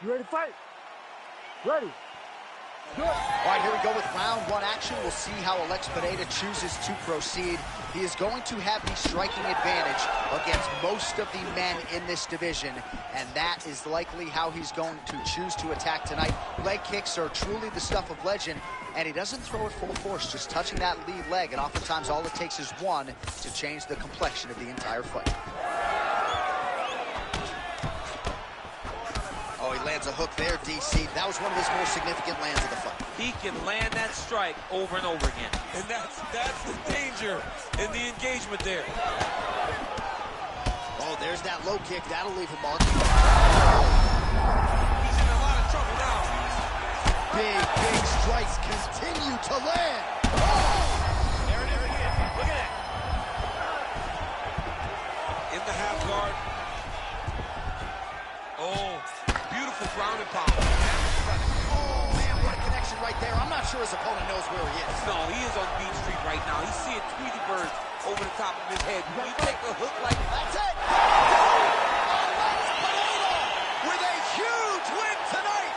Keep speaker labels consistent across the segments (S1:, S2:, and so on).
S1: You ready to fight? Ready. Good.
S2: All right, here we go with round one action. We'll see how Alex Pineda chooses to proceed. He is going to have the striking advantage against most of the men in this division, and that is likely how he's going to choose to attack tonight. Leg kicks are truly the stuff of legend, and he doesn't throw it full force, just touching that lead leg, and oftentimes all it takes is one to change the complexion of the entire fight. Oh, he lands a hook there, DC. That was one of his more significant lands of the fight.
S3: He can land that strike over and over again.
S4: And that's the danger in the engagement there.
S2: Oh, there's that low kick. That'll leave a mark.
S4: He's in a lot of trouble now.
S2: Big strikes continue to land. Oh!
S4: There it is. Look at that. In the half guard. Oh. Beautiful ground and pound.
S2: Oh, man, what a connection right there. I'm not sure his opponent knows where he is.
S3: No, he is on Beach Street right now. He's seeing Tweety birds over the top of his head. When you take a hook like that.
S2: That's it. Alex Pineda with a huge win tonight.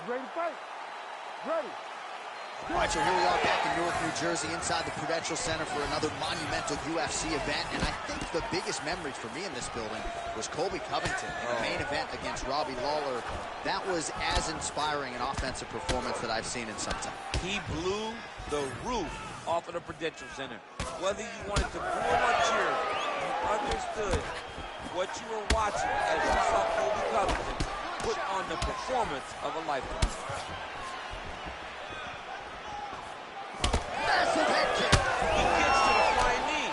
S1: Ready to fight? Ready.
S2: All right, so here we are back in Newark, New Jersey, inside the Prudential Center for another monumental UFC event. And I think the biggest memory for me in this building was Colby Covington in the main event against Robbie Lawler. That was as inspiring an offensive performance that I've seen in some time.
S3: He blew the roof off of the Prudential Center. Whether you wanted to boo him or cheer, you understood what you were watching as you saw Colby Covington put on the performance of a lifetime.
S2: Massive head kick.
S3: He gets to the flying knee.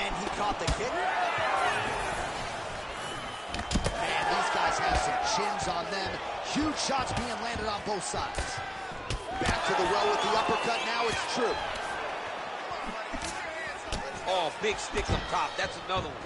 S2: And he caught the kick. Man, these guys have some chins on them. Huge shots being landed on both sides. Back to the well with the uppercut. Now it's true.
S3: Oh, big stick up top. That's another one.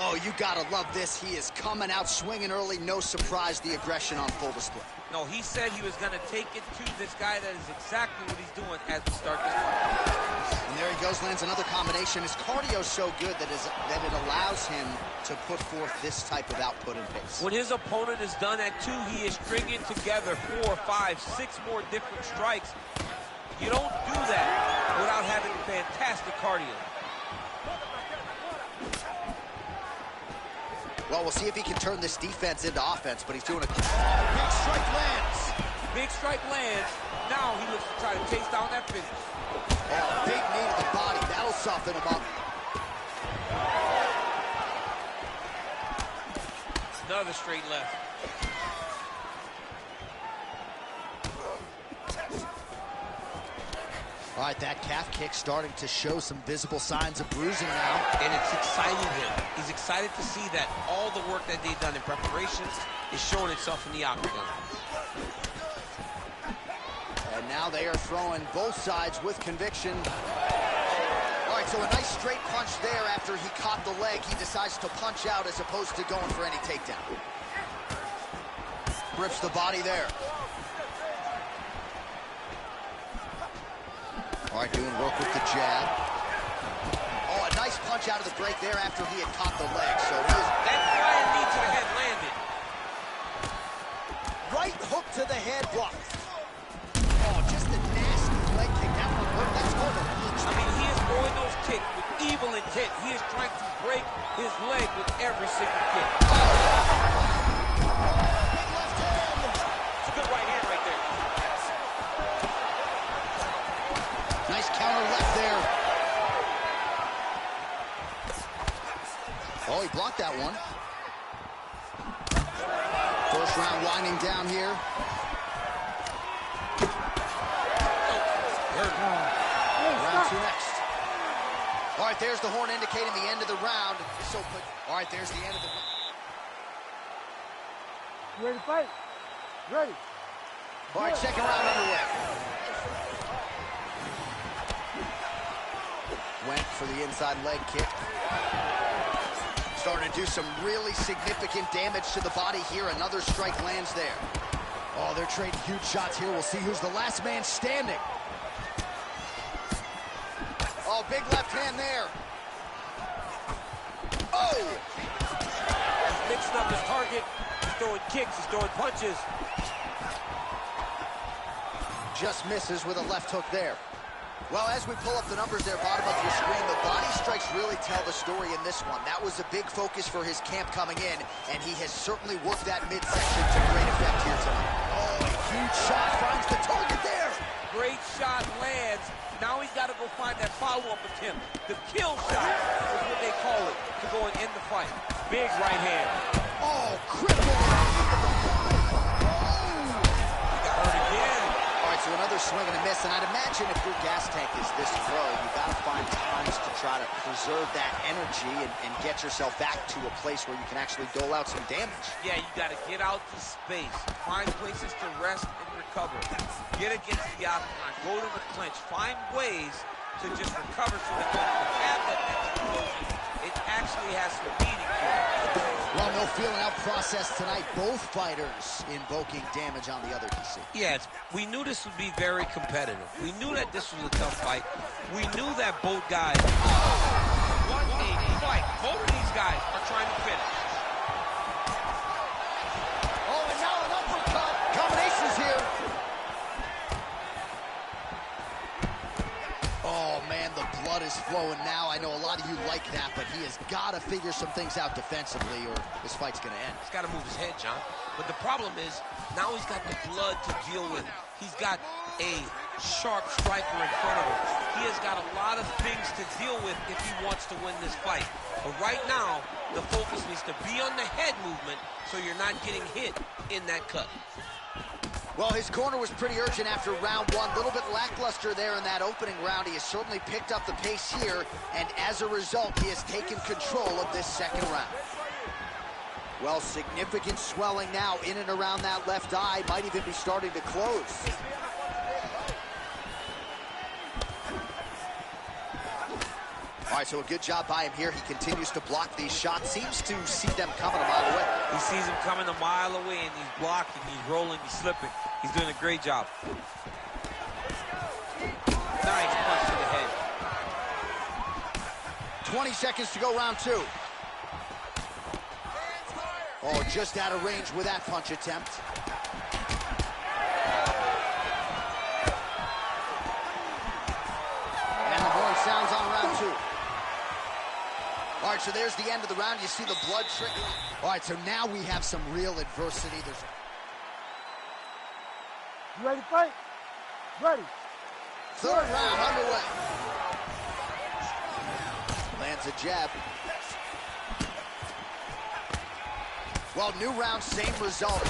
S2: Oh, you gotta love this. He is coming out swinging early. No surprise, the aggression on full display.
S3: No, he said he was going to take it to this guy. That is exactly what he's doing as we start this fight.
S2: And there he goes, lands another combination. His cardio is so good that it allows him to put forth this type of output and pace.
S3: When his opponent is done at 2, he is stringing together 4, 5, 6 more different strikes. You don't do that without having fantastic cardio.
S2: Well, we'll see if he can turn this defense into offense, but he's doing a big strike lands.
S3: Big strike lands. Now he looks to try to chase down that finish.
S2: Oh, big knee to the body. That'll soften him up.
S3: Another straight left.
S2: All right, that calf kick starting to show some visible signs of bruising now.
S3: And it's exciting him. He's excited to see that all the work that they've done in preparations is showing itself in the octagon.
S2: And now they are throwing both sides with conviction. All right, so a nice straight punch there after he caught the leg. He decides to punch out as opposed to going for any takedown. Grips the body there. All right, doing work with the jab. Oh, a nice punch out of the break there after he had caught the leg. So he is...
S3: That flying knee to the head landed.
S2: Right hook to the head block. Oh, just a nasty leg kick. That one hurt. That's hard to reach.
S3: I mean, he is throwing those kicks with evil intent. He is trying to break his leg with every single kick.
S2: Big left hand.
S3: It's a good right hand right there.
S2: Nice counter left there. Oh, he blocked that one. First round winding down here. Round two next. All right, there's the horn indicating the end of the round. All right, there's the end of the round.
S1: You ready to fight? Ready.
S2: All right, second round underway. Went for the inside leg kick. Starting to do some really significant damage to the body here. Another strike lands there. Oh, they're trading huge shots here. We'll see who's the last man standing. Oh, big left hand there. Oh!
S3: He's mixing up his target. He's throwing kicks. He's throwing punches.
S2: Just misses with a left hook there. Well, as we pull up the numbers there, bottom of your screen, the body strikes really tell the story in this one. That was a big focus for his camp coming in, and he has certainly worked that midsection to great effect here tonight. Oh, a huge shot finds the target there.
S3: Great shot lands. Now he's got to go find that follow-up attempt. The kill shot is what they call it to go and end the fight. Big right hand.
S2: Oh, critical. So another swing and a miss, and I'd imagine if your gas tank is this low, you got to find times to try to preserve that energy and get yourself back to a place where you can actually dole out some damage.
S3: Yeah, you got to get out to space, find places to rest and recover, get against the octagon, go to the clinch, find ways to just recover so that when you have that next explosion, it actually has some meaning to it.
S2: Well, no feeling out process tonight. Both fighters invoking damage on the other DC.
S3: Yes, we knew this would be very competitive. We knew that this was a tough fight. We knew that both guys, what a fight. Both of these guys are trying to finish.
S2: Oh, and now an uppercut. Combinations here. Oh, man, the blood is flowing now. I know a lot of you like that, but he has got to figure some things out defensively or this fight's going to end.
S3: He's got to move his head, John. But the problem is, now he's got the blood to deal with. He's got a sharp striker in front of him. He has got a lot of things to deal with if he wants to win this fight. But right now, the focus needs to be on the head movement so you're not getting hit in that cut.
S2: Well, his corner was pretty urgent after round one. A little bit lackluster there in that opening round. He has certainly picked up the pace here, and as a result, he has taken control of this second round. Well, significant swelling now in and around that left eye. Might even be starting to close. All right, so a good job by him here. He continues to block these shots. Seems to see them coming a mile away.
S3: He sees them coming a mile away, and he's blocking, he's rolling, he's slipping. He's doing a great job. Nice punch to the head.
S2: 20 seconds to go, round two. Oh, just out of range with that punch attempt. And the horn sounds on round two. All right, so there's the end of the round. You see the blood trickling. All right, so now we have some real adversity.
S1: You ready to fight? Ready.
S2: Third round underway. Lands a jab. Well, new round, same result.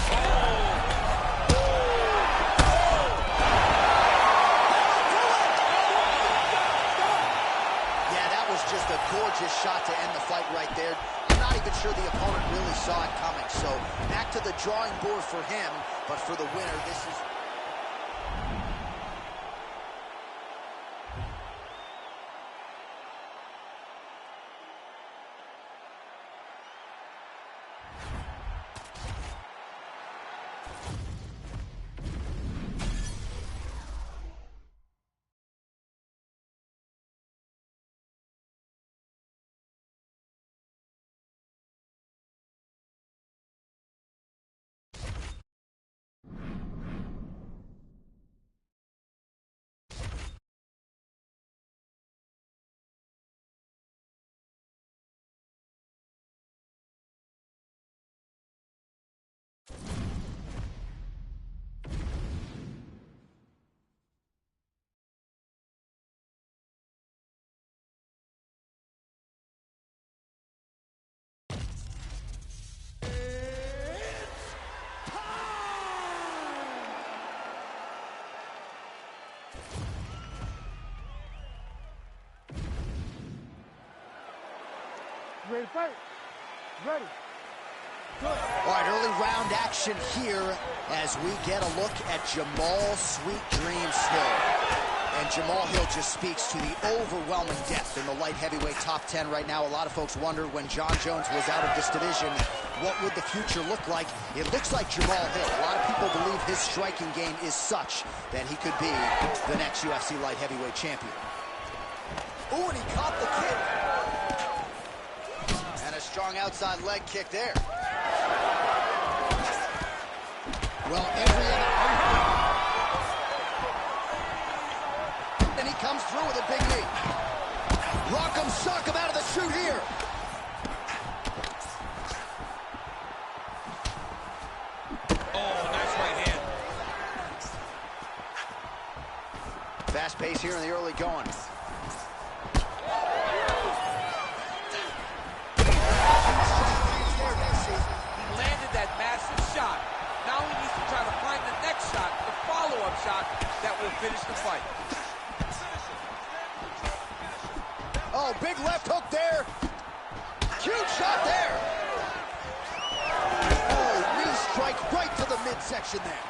S2: Just a gorgeous shot to end the fight right there. I'm not even sure the opponent really saw it coming. So back to the drawing board for him, but for the winner, this is...
S1: Ready to fight? Ready. Good.
S2: All right, early round action here as we get a look at Jamal Sweet Dreams Hill. And Jamal Hill just speaks to the overwhelming depth in the light heavyweight top 10 right now. A lot of folks wondered when John Jones was out of this division, what would the future look like? It looks like Jamal Hill. A lot of people believe his striking game is such that he could be the next UFC light heavyweight champion. Ooh, and he caught the kick. And a strong outside leg kick there. Well, every other... And he comes through with a big knee. Rock'em sock'em out of the chute here.
S4: Oh, nice right hand.
S2: Fast pace here in the early going.
S3: He landed that massive shot. Now he needs to try to find the next shot, the follow-up shot that will finish the fight.
S2: Oh, big left hook there. Huge shot there. Oh, knee strike right to the midsection there.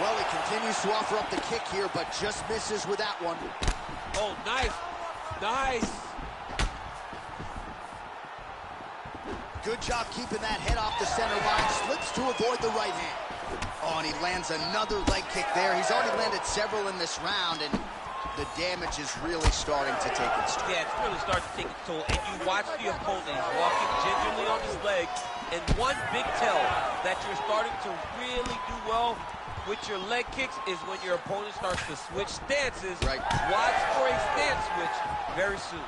S2: Well, he continues to offer up the kick here, but just misses with that one.
S3: Oh, nice. Nice.
S2: Good job keeping that head off the center line. Slips to avoid the right hand. Oh, and he lands another leg kick there. He's already landed several in this round, and the damage is really starting to take its toll.
S3: Yeah, it's really starting to take its toll. And you watch the opponent. He's walking gingerly on his leg. And one big tell that you're starting to really do well with your leg kicks is when your opponent starts to switch stances.
S2: Right.
S3: Watch for a stance switch very soon.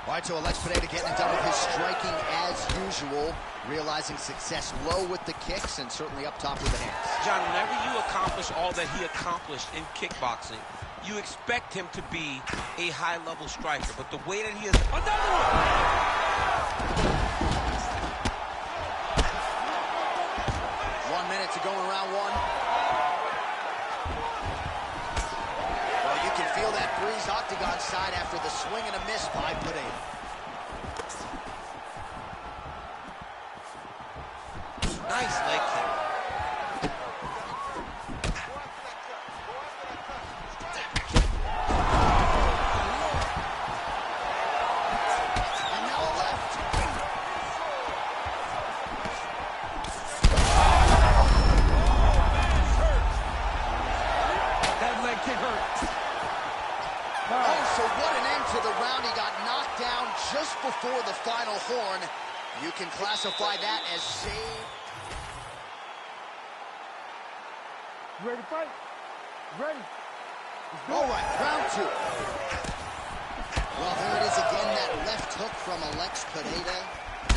S2: All right, so Alex Pineda getting it done with his striking as usual, realizing success low with the kicks and certainly up top with the hands.
S4: John, whenever you accomplish all that he accomplished in kickboxing, you expect him to be a high-level striker. But the way that he is... Another one!
S2: 1 minute to go in round one. Well, you can feel that breeze octagon side after the swing and a miss by Pineda.
S4: Nice leg kick.
S2: And now a left.
S1: That leg kick hurt.
S2: Oh, so what an end to the round. He got knocked down just before the final horn. You can classify that as save.
S1: Ready to fight? Ready.
S2: All right, round two. Well, there it is again, that left hook from Alex Pineda.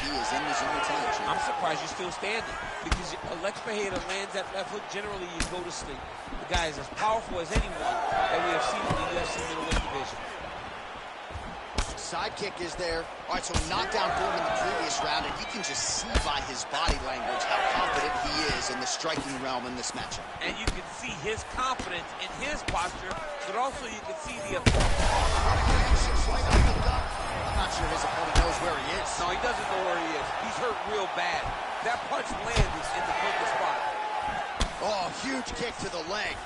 S2: He is in the zone of time.
S3: I'm surprised you're still standing because Alex Pineda lands that left hook. Generally, you go to sleep. The guy is as powerful as anyone that we have seen in the UFC middleweight division.
S2: Side kick is there. All right, so knockdown for him in the previous round, and you can just see by his body language how confident he is in the striking realm in this matchup.
S3: And you can see his confidence in his posture, but also you can see the...
S2: I'm not sure his opponent knows where he is.
S3: No, he doesn't know where he is. He's hurt real bad. That punch landed in the perfect spot.
S2: Oh, huge kick to the leg.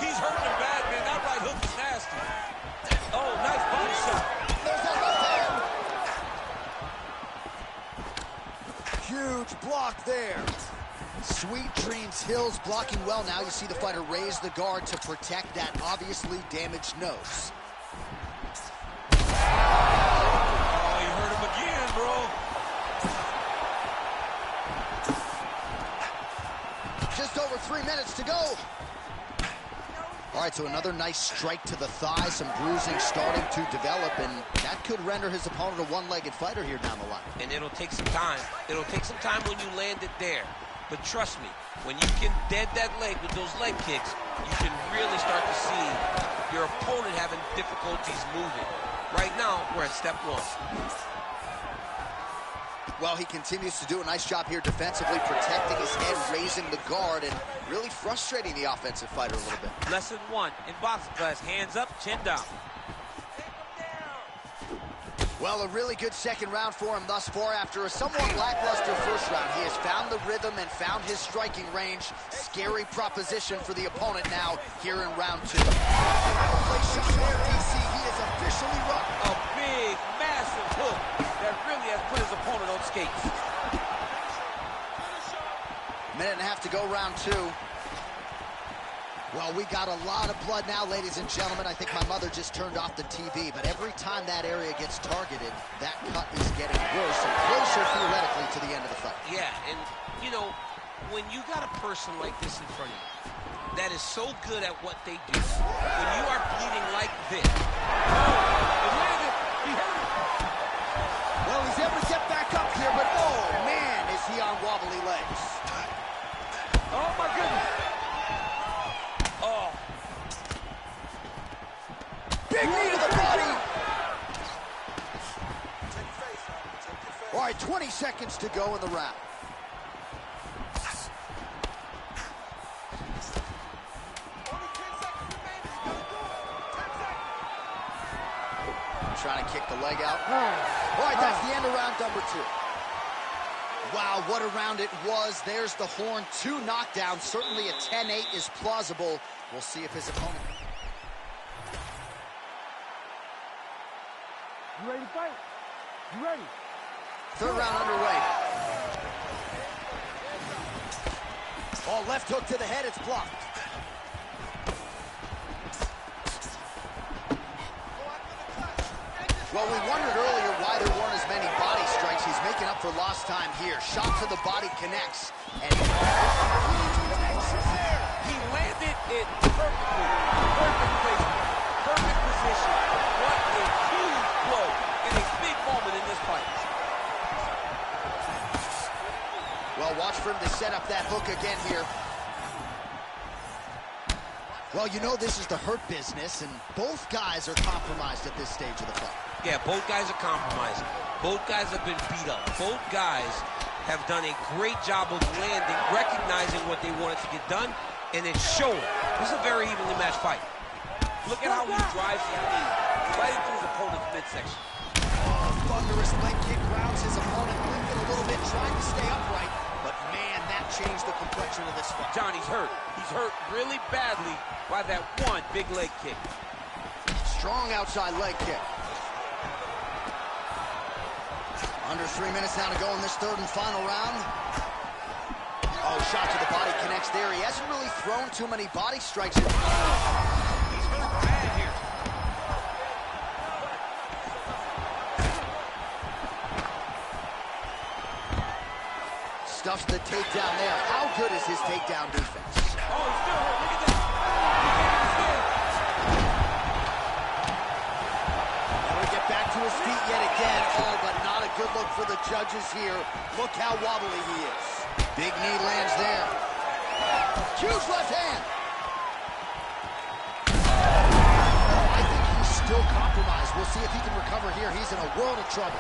S3: He's hurting him bad, man. That right hook is nasty. Oh, nice body shot.
S2: There's that left hand. Huge block there. Sweet Dreams Hill's blocking well now. You see the fighter raise the guard to protect that obviously damaged nose.
S4: Oh, you hurt him again, bro.
S2: Just over 3 minutes to go. All right, so another nice strike to the thigh, some bruising starting to develop, and that could render his opponent a one-legged fighter here down the line.
S4: And it'll take some time. It'll take some time when you land it there. But trust me, when you can dead that leg with those leg kicks, you can really start to see your opponent having difficulties moving. Right now, we're at step one.
S2: Well, he continues to do a nice job here defensively, protecting his head, raising the guard, and really frustrating the offensive fighter a little bit.
S3: Lesson 1 in boxing class, hands up, chin down.
S2: Well, a really good second round for him thus far. After a somewhat lackluster first round, he has found the rhythm and found his striking range. Scary proposition for the opponent now here in round 2. Play shot there, DC. He is officially run.
S3: A big, massive hook that really has put his opponent on skates.
S2: Minute and a half to go, round 2. Well, we got a lot of blood now, ladies and gentlemen. I think my mother just turned off the TV, but every time that area gets targeted, that cut is getting worse and closer, theoretically, to the end of the fight.
S4: Yeah, and, you know, when you got a person like this in front of you that is so good at what they do, when you are bleeding like this.
S2: Well, he's able to get back up here, but oh, man, is he on wobbly legs.
S3: Oh, my goodness. Oh.
S2: Big knee to the body. All right, 20 seconds to go in the round. Trying to kick the leg out. All right, that's the end of round number 2. Wow, what a round it was. There's the horn. 2 knockdowns. Certainly a 10-8 is plausible. We'll see if his opponent...
S1: You ready to fight? You ready?
S2: Third round underway. Oh, left hook to the head. It's blocked. Well, we wondered earlier why there weren't as many body strikes. He's making up for lost time here. Shot to the body connects. And
S3: he landed it perfectly. Perfect placement. Perfect position. What a huge blow in a big moment in this fight.
S2: well, watch for him to set up that hook again here. Well, you know this is the hurt business, and both guys are compromised at this stage of the fight.
S4: Yeah, both guys are compromised. Both guys have been beat up. Both guys have done a great job of landing, recognizing what they wanted to get done, and then showing. This is a very evenly matched fight.
S3: Look at how he drives his knee right into his opponent's midsection.
S2: Oh, thunderous leg kick grounds his opponent, limping a little bit, trying to stay upright. But, man, that changed the complexion of this fight.
S3: Johnny's hurt. He's hurt really badly by that one big leg kick.
S2: Strong outside leg kick. Under 3 minutes now to go in this third and final round. Oh, shot to the body connects there. He hasn't really thrown too many body strikes.
S4: He's hurt bad here.
S2: Stuffs the takedown there. How good is his takedown defense?
S3: Oh, he's still hurt. Look at this.
S2: Never get back to his feet yet again. Oh, but not a good look for the judges here. Look how wobbly he is. Big knee lands there. Huge left hand. I think he's still compromised. We'll see if he can recover here. He's in a world of trouble.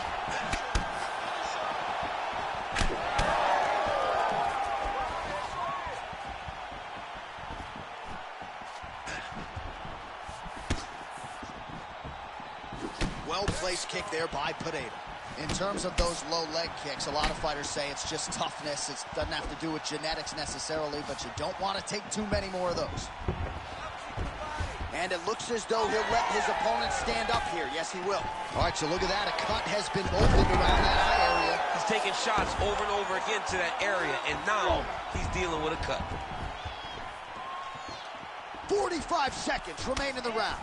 S2: Well-placed kick there by Pineda. In terms of those low leg kicks, a lot of fighters say it's just toughness. It doesn't have to do with genetics necessarily, but you don't want to take too many more of those. And it looks as though he'll let his opponent stand up here. Yes, he will. All right, so look at that. A cut has been opened around that eye area.
S4: He's taking shots over and over again to that area, and now he's dealing with a cut.
S2: 45 seconds remain in the round.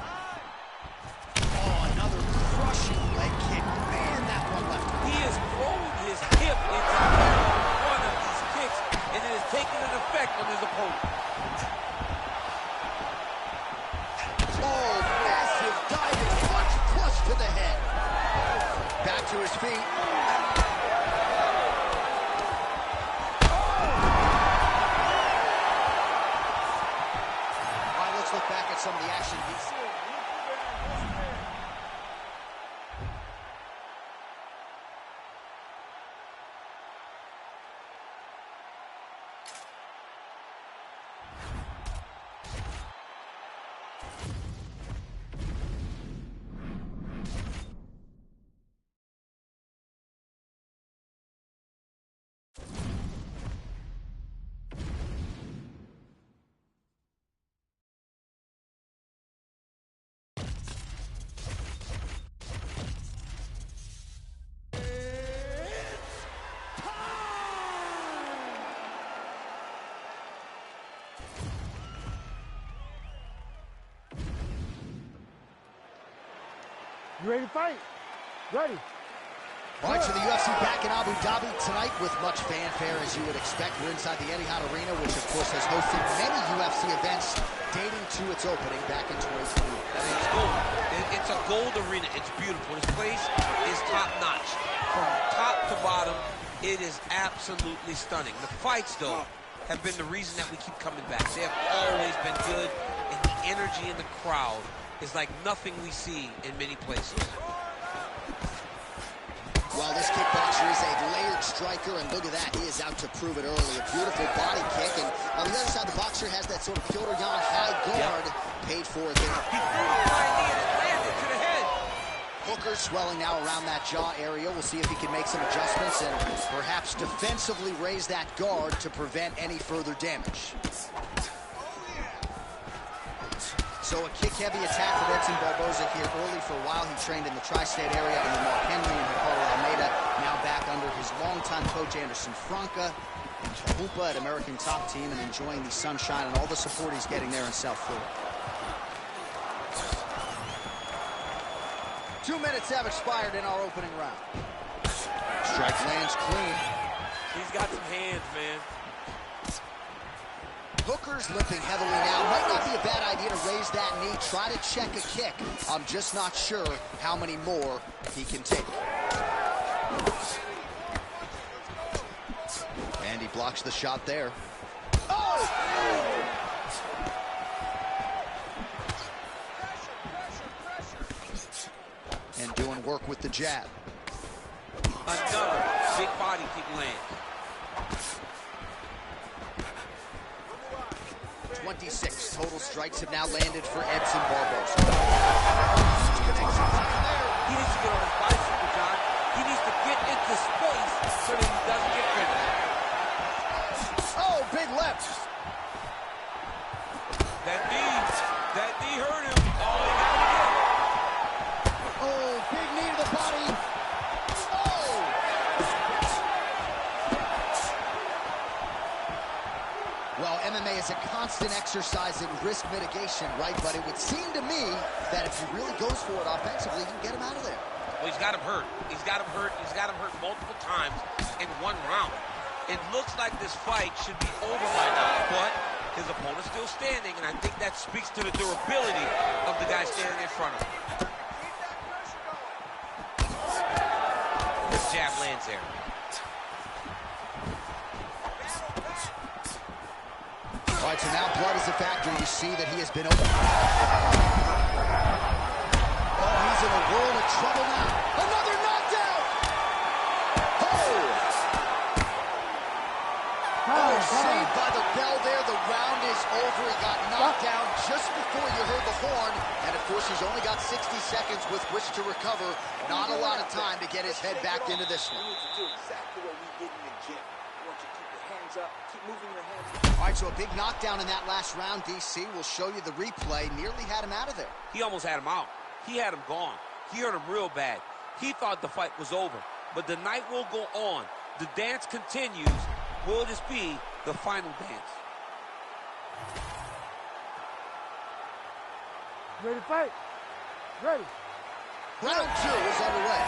S2: Oh, another crushing leg kick. Man, that one left.
S3: He is rolling his hip into every one of these kicks, and it is taking an effect on his opponent.
S2: Oh, massive diving punch, clutch to the head. Back to his feet. All right, let's look back at some of the action.
S1: You ready to fight? Ready.
S2: All right, so the UFC back in Abu Dhabi tonight with much fanfare, as you would expect. We're inside the Etihad Arena, which, of course, has hosted many UFC events dating to its opening back in 2020.
S4: I mean, it's gold. It's a gold arena. It's beautiful. This place is top-notch. From top to bottom, it is absolutely stunning. The fights, though, have been the reason that we keep coming back. They have always been good, and the energy in the crowd is like nothing we see in many places.
S2: Well, this kickboxer is a layered striker, and look at that. He is out to prove it early. A beautiful body kick, and on the other side, the boxer has that sort of Piotr Jan high guard. Paid for it there.
S4: He threw the flying knee and it landed to the head.
S2: Hooker swelling now around that jaw area. We'll see if he can make some adjustments and perhaps defensively raise that guard to prevent any further damage. So a kick-heavy attack from Edson Barboza here early. For a while, he trained in the tri-state area under Mark Henry and Ricardo Almeida. Now back under his longtime coach, Anderson Franca, and Chihuahua at American Top Team, and enjoying the sunshine and all the support he's getting there in South Florida. 2 minutes have expired in our opening round. Strike lands clean.
S3: He's got some hands, man.
S2: Hooker's limping heavily now. Might not be a bad idea to raise that knee, try to check a kick. I'm just not sure how many more he can take. And he blocks the shot there. Oh! And doing work with the jab.
S4: Another big body kick land.
S2: 26 total strikes have now landed for Edson Barboza.
S3: He needs to get on his bicycle, John. He needs to get into space so that he doesn't get finished.
S2: Oh, big left.
S3: That knee hurt him. Oh, he got it again.
S2: Oh, big knee to the body. Oh! Well, MMA is a constant exercise in risk mitigation, right? But it would seem to me that if he really goes for it offensively, you can get him out of there.
S4: Well, he's got him hurt. He's got him hurt. He's got him hurt multiple times in one round. It looks like this fight should be over by now, but his opponent's still standing, and I think that speaks to the durability of the guy standing in front of him. This jab lands there.
S2: All right, so now blood is a factor. You see that he has been open. Oh, he's in a world of trouble now. Another knockdown! Oh! Oh, saved by the bell there. The round is over. He got knocked down just before you heard the horn. And, of course, he's only got 60 seconds with which to recover. Not a lot of time to get his head back into this one.
S5: You need to do exactly what we did in the gym. I want you to keep your hands up, keep moving your hands.
S2: All right, so a big knockdown in that last round. DC will show you the replay. Nearly had him out of there.
S3: He almost had him out. He had him gone. He hurt him real bad. He thought the fight was over. But the night will go on. The dance continues. Will this be the final dance?
S1: Ready to fight? Ready.
S2: Round 2 is underway.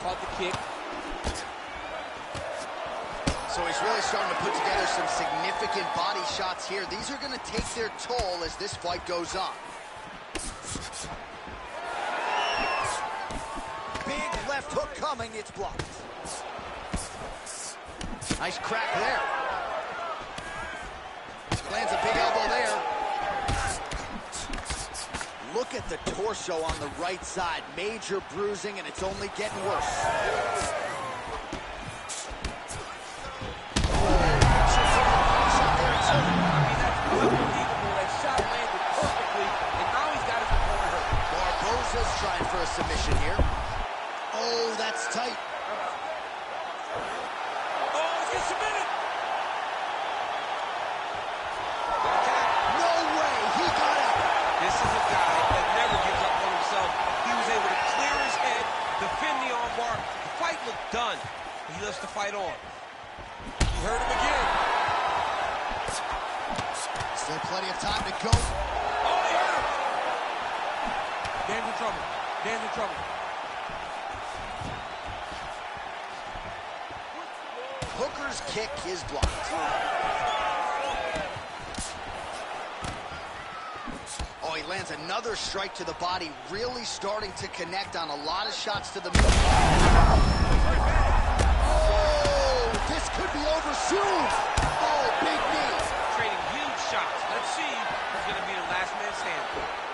S3: Caught the kick.
S2: So he's really starting to put together some significant body shots here. These are going to take their toll as this fight goes on. Big left hook coming. It's blocked. Nice crack there. Lands a big elbow there. Look at the torso on the right side. Major bruising, and it's only getting worse. Barboza's trying for a submission here. Oh, that's tight.
S3: Oh, he's getting submitted.
S2: No way, he got out.
S4: This is a guy that never gives up on himself. He was able to clear his head, defend the armbar. The fight looked done, but he lets the fight on.
S3: He hurt him again.
S2: Still plenty of time to go.
S3: Oh, he hurt him. Dan's in trouble. Dan's in trouble.
S2: Hooker's kick is blocked. Oh, he lands another strike to the body, really starting to connect on a lot of shots to the middle. Oh, this could be over soon. Oh, big knee.
S4: Trading huge shots. Let's see who's going to be the last man standing.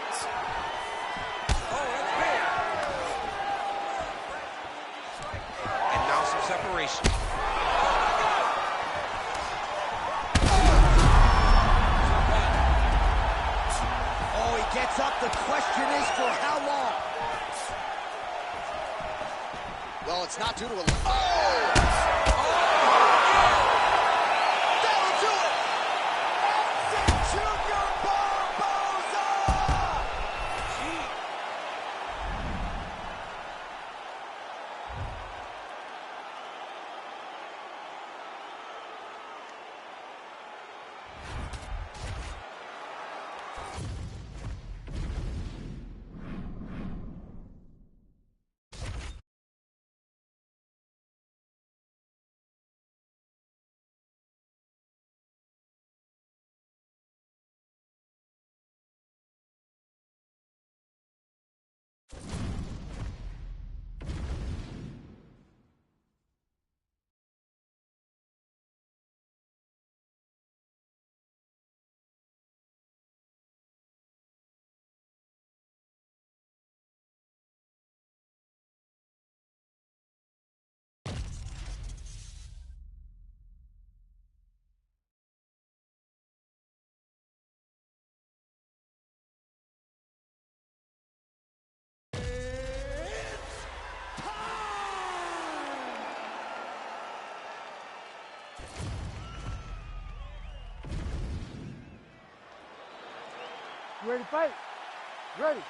S3: Oh, that's big.
S4: And now some separation.
S2: Oh, he gets up. The question is for how long? Well, it's not due to a... Oh! That'll do it! Edson Jr. Barboza!
S1: You ready to fight? Ready.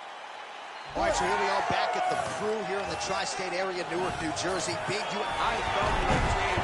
S2: All right, so here we are back at the Crew here in the tri-state area, Newark, New Jersey. Big
S3: I felt it changed.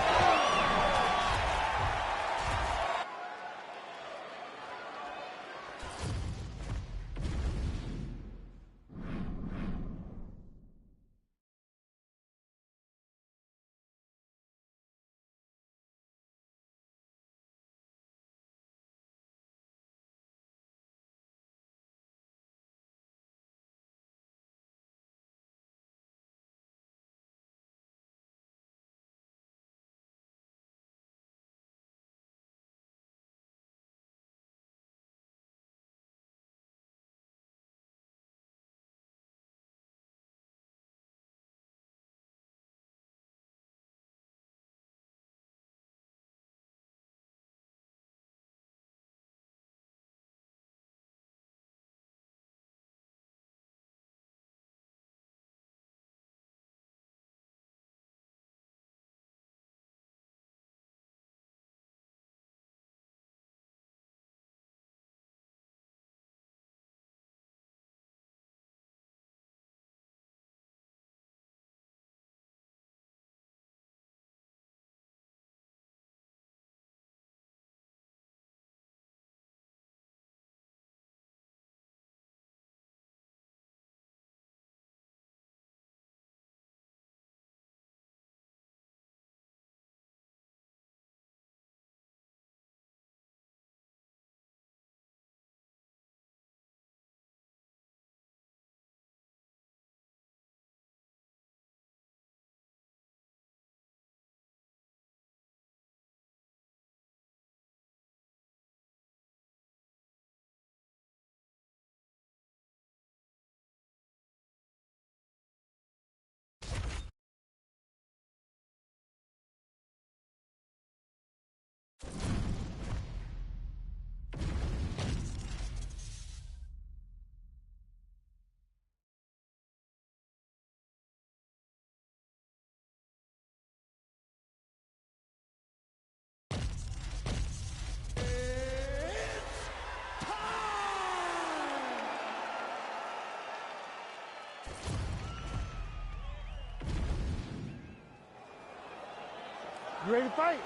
S1: You ready to fight?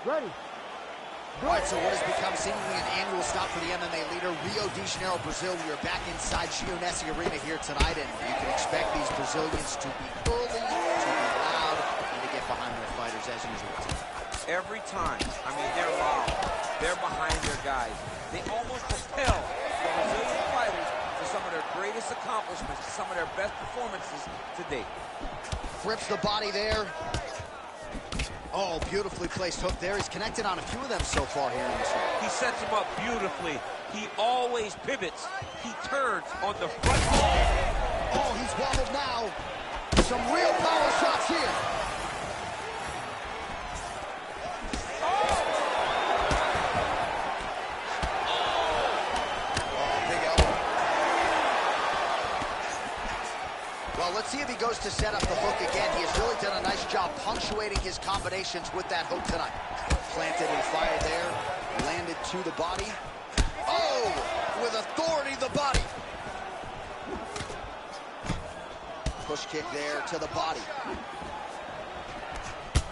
S1: Ready.
S2: All right, so what has become seemingly an annual stop for the MMA leader, Rio de Janeiro, Brazil. We are back inside Geonese Arena here tonight, and you can expect these Brazilians to be early, to be loud, and to get behind their fighters as usual.
S3: Every time, I mean, they're loud. They're behind their guys. They almost propel the Brazilian fighters to some of their greatest accomplishments, some of their best performances to date.
S2: Grips the body there. Oh, beautifully placed hook there. He's connected on a few of them so far here in this round.
S4: He sets him up beautifully. He always pivots. He turns on the front.
S2: Oh, he's wobbled now. Some real power shots here. Well, let's see if he goes to set up the hook again. He has really done a nice job punctuating his combinations with that hook tonight. Planted and fired there. Landed to the body. Oh, with authority, the body. Push kick there to the body.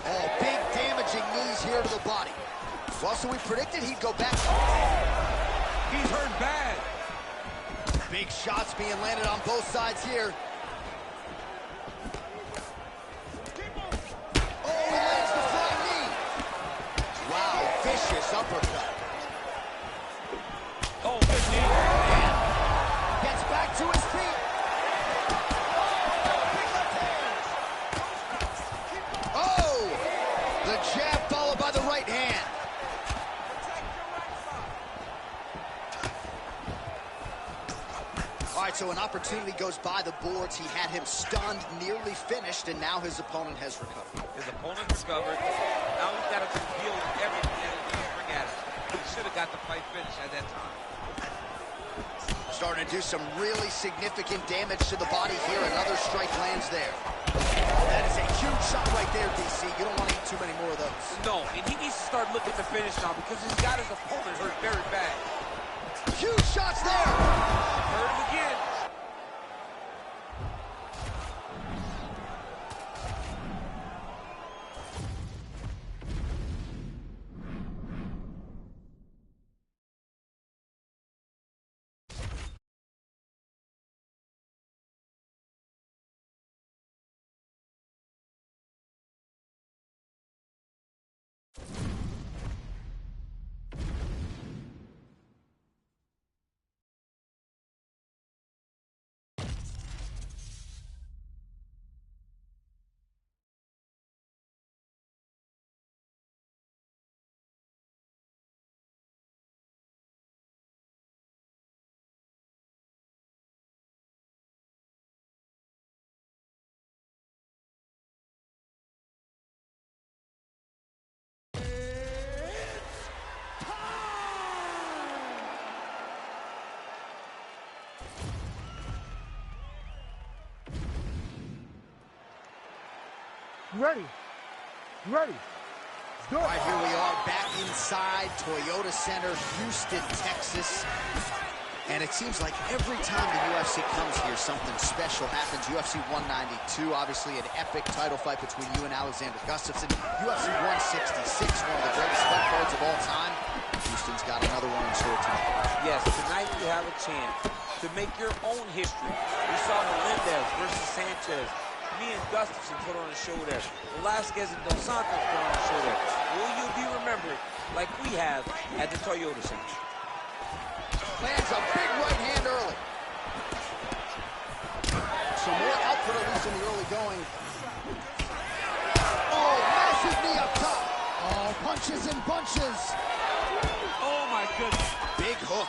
S2: Oh, big damaging knees here to the body. Well, so we predicted he'd go back.
S4: He's hurt bad.
S2: Big shots being landed on both sides here. Vicious uppercut.
S4: Oh, good knee.
S2: Gets back to his feet. Oh! The jab followed by the right hand. All right, so an opportunity goes by the boards. He had him stunned, nearly finished, and now his opponent has recovered.
S3: His opponent recovered. Now he's got to deal with everything that he can bring at him. He should have got the fight finished at that time.
S2: Starting to do some really significant damage to the body here. Another strike lands there. That is a huge shot right there, DC. You don't want to eat too many more of those.
S3: No, and he needs to start looking to finish now because he's got his opponent hurt very bad.
S2: Huge shots there.
S3: Hurt him again.
S1: Ready. Ready. Go.
S2: All right, here we are back inside Toyota Center, Houston, Texas. And it seems like every time the UFC comes here, something special happens. UFC 192, obviously an epic title fight between you and Alexander Gustafsson. UFC 166, one of the greatest fight cards of all time. Houston's got another one in store tonight.
S3: Yes, tonight you have a chance to make your own history. We saw Melendez versus Sanchez. Me and Gustafsson put on a show there. Velasquez and Dos Santos put on a show there. Will you be remembered like we have at the Toyota Center?
S2: Lands a big right hand early. Some more output, at least in the early going. Oh, massive knee up top. Oh, punches and bunches.
S4: Oh, my goodness.
S2: Big hook.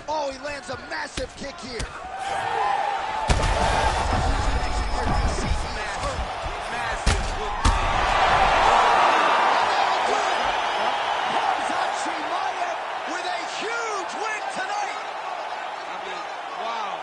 S2: Oh, he lands a massive kick here.
S3: Massive hook.
S2: With a huge win tonight.
S3: I mean, wow.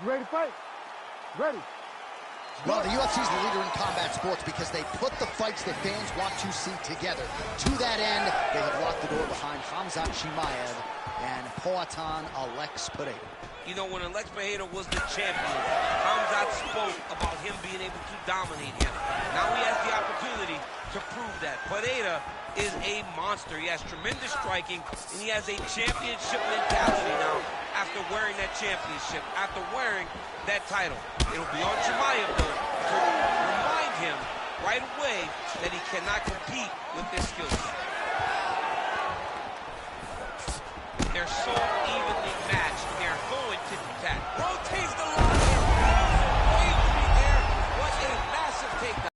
S1: You ready to fight? Ready.
S2: Well, the UFC is the leader in combat sports because they put the fights that fans want to see together. To that end, they have locked the door behind Khamzat Chimaev and Poatan Alex Pereira.
S4: You know, when Alex Pereira was the champion, Khamzat spoke about him being able to dominate him. Now he has the opportunity to prove that. Pereira is a monster. He has tremendous striking, and he has a championship mentality now after wearing that championship, after wearing that title. It'll be on Chimaev, though, to remind him right away that he cannot compete with this skill set. They're so evenly matched. They're going tit-for-tat. Rotates the line. Way to be there. What a massive takedown.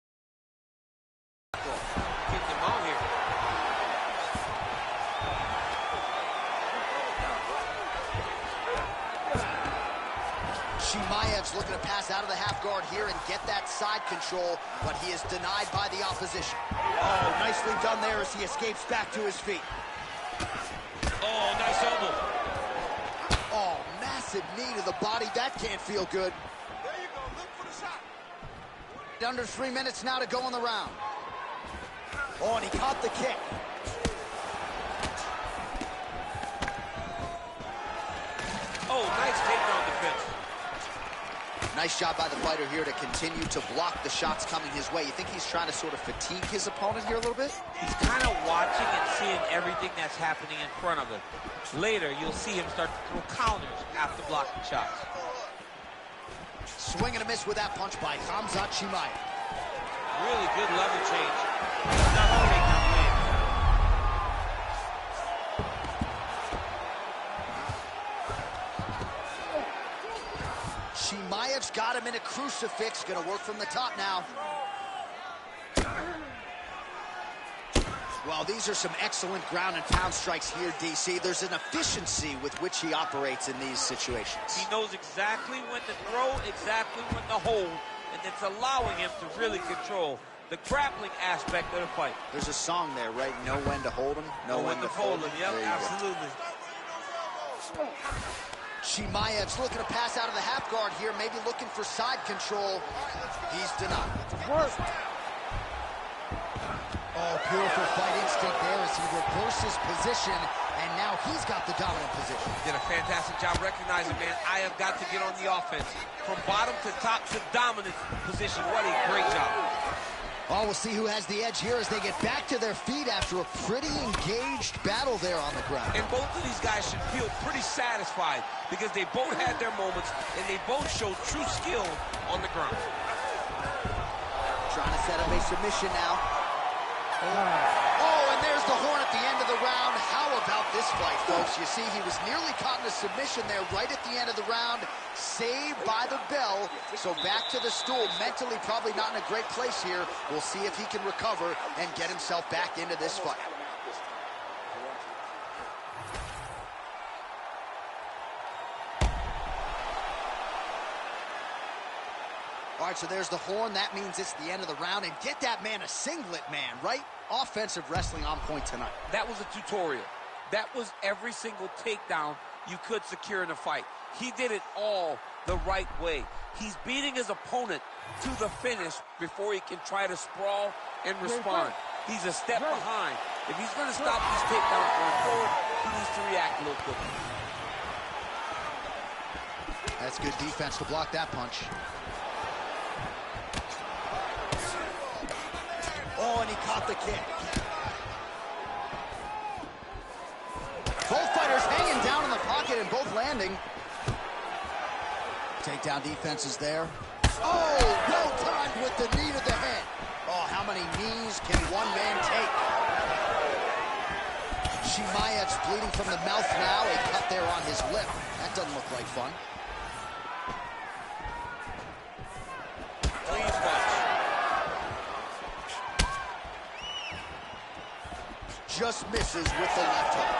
S4: Get them out here.
S2: Chimaev's looking to pass out of the half guard here and get that side control, but he is denied by the opposition. Oh, nicely done there as he escapes back to his feet.
S4: Oh, nice elbow.
S2: Oh, massive knee to the body. That can't feel good.
S5: There you go. Look for the shot.
S2: Under 3 minutes now to go in the round. Oh, and he caught the kick.
S4: Oh, nice takedown defense.
S2: Nice job by the fighter here to continue to block the shots coming his way. You think he's trying to sort of fatigue his opponent here a little bit?
S3: He's kind of watching and seeing everything that's happening in front of him. Later, you'll see him start to throw counters after blocking shots.
S2: Swing and a miss with that punch by Khamzat Chimaev.
S3: Really good level change. Another takedown win.
S2: Chimaev's got him in a crucifix. Gonna work from the top now. Well, these are some excellent ground and pound strikes here, DC. There's an efficiency with which he operates in these situations.
S3: He knows exactly when to throw, exactly when to hold, and it's allowing him to really control the grappling aspect of the fight.
S2: There's a song there, right? Know when to hold him, know when to fold him.
S3: Yep,
S2: There you go.
S3: absolutely.
S2: Chimaev's looking to pass out of the half guard here, maybe looking for side control. He's denied.
S1: Work.
S2: Oh, beautiful fight instinct there as he reverses position, and now he's got the dominant position.
S4: Did a fantastic job recognizing, man, I have got to get on the offense. From bottom to top to dominant position. What a great job.
S2: Oh, we'll see who has the edge here as they get back to their feet after a pretty engaged battle there on the ground.
S4: And both of these guys should feel pretty satisfied because they both had their moments and they both showed true skill on the ground.
S2: Trying to set up a submission now. Oh, and there's the horn at the end of the round. How about this fight, folks? You see, he was nearly caught in a submission there right at the end of the round. Saved by the bell. So back to the stool. Mentally probably not in a great place here. We'll see if he can recover and get himself back into this fight. All right, so there's the horn. That means it's the end of the round. And get that man a singlet, man, right? Offensive wrestling on point tonight.
S3: That was a tutorial. That was every single takedown you could secure in a fight. He did it all the right way. He's beating his opponent to the finish before he can try to sprawl and respond. He's a step behind. If he's going to stop these takedowns going forward, he needs to react a little quicker.
S2: That's good defense to block that punch. Oh, and he caught the kick. Both fighters hanging down in the pocket and both landing. Takedown defense is there. Oh, well timed with the knee to the head. Oh, how many knees can one man take? Chimaev's bleeding from the mouth now. A cut there on his lip. That doesn't look like fun.
S4: Clean punch.
S2: Just misses with the left hook.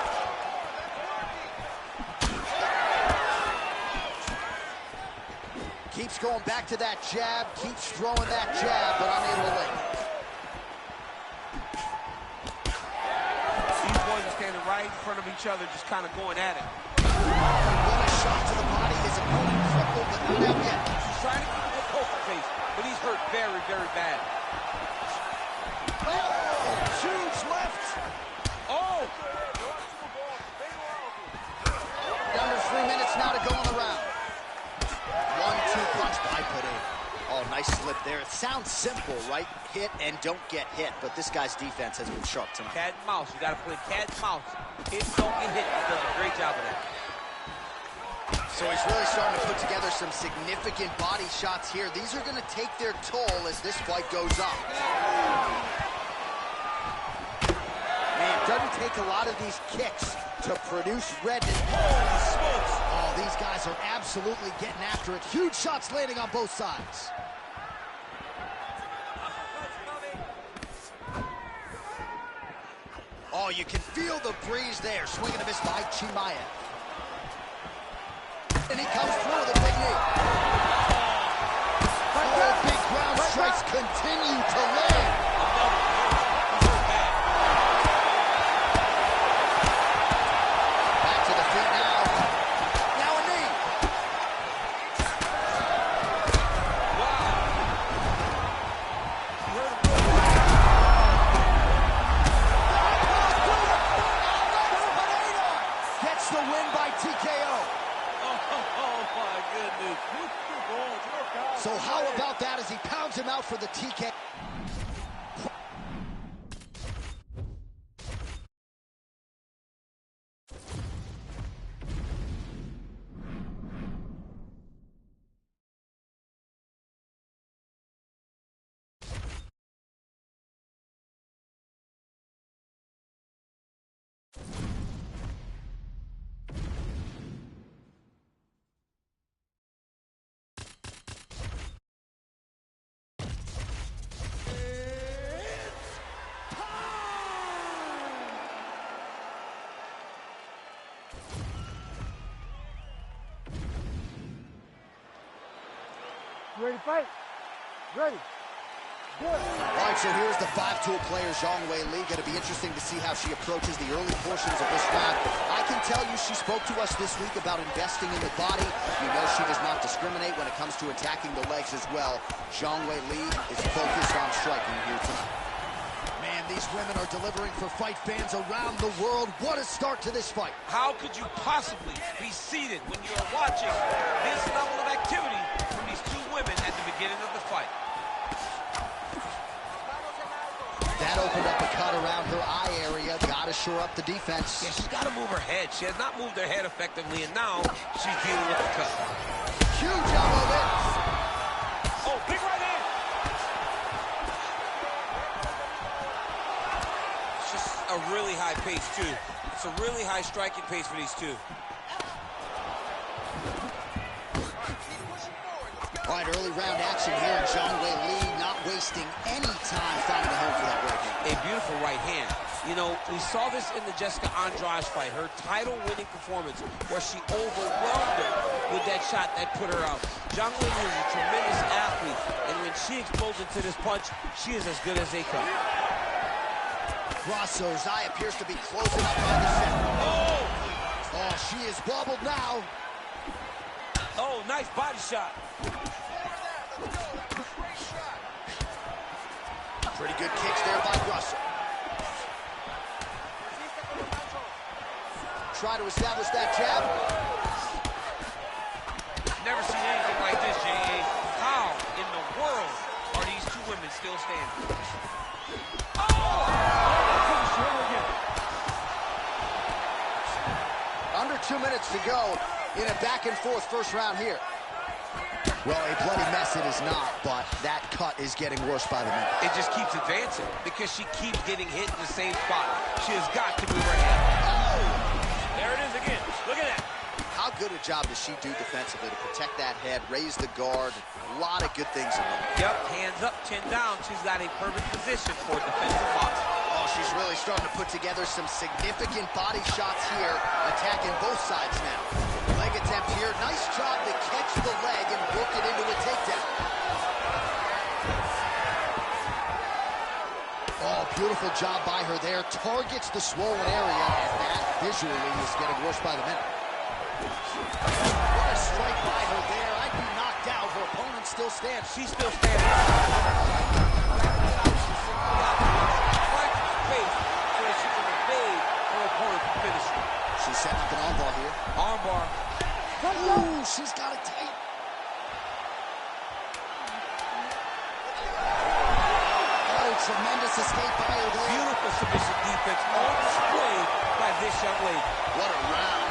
S2: Keeps going back to that jab, keeps throwing that jab, but unable to link.
S3: These boys are standing right in front of each other, just kind of going at it.
S2: What a shot to the body. His opponent crippled, but not out yet.
S3: He's trying to keep him a poker face, but he's hurt very, very bad.
S2: Oh, huge left.
S3: Oh!
S2: Under 3 minutes now to go in the round. 1-2 punch by Pereira. Oh, nice slip there. It sounds simple, right? Hit and don't get hit, but this guy's defense has been sharp tonight.
S3: Cat and mouse. You got to play cat and mouse. Hit, don't get hit. He does a great job of that.
S2: So he's really starting to put together some significant body shots here. These are going to take their toll as this fight goes on. Man, it doesn't take a lot of these kicks to produce redness.
S3: Holy smokes!
S2: Oh, these guys are absolutely getting after it. Huge shots landing on both sides. Oh, you can feel the breeze there. Swing and a miss by Chimaev. And he comes through with a big knee. Oh, big ground strikes continue to land. Back to the feet now. Now a knee. Gets the win by TKO.
S3: Oh, my goodness.
S2: So how about that as he pounds him out for the TKO?
S1: You ready to fight? Ready. Good.
S2: All right, so here's the 5-tool player, Zhang Weili. Going to be interesting to see how she approaches the early portions of this round. I can tell you she spoke to us this week about investing in the body. You know she does not discriminate when it comes to attacking the legs as well. Zhang Weili is focused on striking here tonight. Man, these women are delivering for fight fans around the world. What a start to this fight.
S4: How could you possibly be seated when you are watching this level of activity from these two women at the beginning of the fight?
S2: That opened up a cut around her eye area. Got to shore up the defense.
S4: Yeah, she's got to move her head. She has not moved her head effectively, and now she's dealing with the cut.
S2: Huge elbow there.
S3: Oh, big right hand.
S4: It's just a really high pace, too. It's a really high striking pace for these two.
S2: All right, early round action here, and Zhang Weili not wasting any time finding a home for that right hand.
S4: A beautiful right hand. You know, we saw this in the Jessica Andrade fight, her title-winning performance, where she overwhelmed her with that shot that put her out. Zhang Weili is a tremendous athlete, and when she explodes into this punch, she is as good as they come.
S2: Grasso's eye appears to be closing up on the center. Oh, she is wobbled now.
S3: Oh, nice body shot.
S2: Pretty good kicks there by Grasso. Try to establish that jab.
S4: Never seen anything like this, J.A. How in the world are these two women still standing?
S2: Under 2 minutes to go in a back-and-forth first round here. Well, a bloody mess it is not, but that cut is getting worse by the minute.
S4: It just keeps advancing because she keeps getting hit in the same spot. She has got to move her head.
S2: Oh!
S3: There it is again. Look at that.
S2: How good a job does she do defensively to protect that head, raise the guard? A lot of good things in there.
S4: Yep, hands up, chin down. She's got a perfect position for defensive boxing.
S2: Oh, she's really starting to put together some significant body shots here, attacking both sides now. Leg attempt here. Nice job to catch the leg and work it into a takedown. Oh, beautiful job by her there. Targets the swollen area, and that visually is getting worse by the minute. What a strike by her there. I'd be knocked out. Her opponent still stands.
S3: She's still standing. Right to the face so that she can evade her opponent to finish her.
S2: She's setting up an armbar here.
S3: Armbar.
S2: Ooh, she's got it tight. Oh, tremendous escape by her there.
S3: Beautiful submission defense on display by this young lady.
S2: What a round.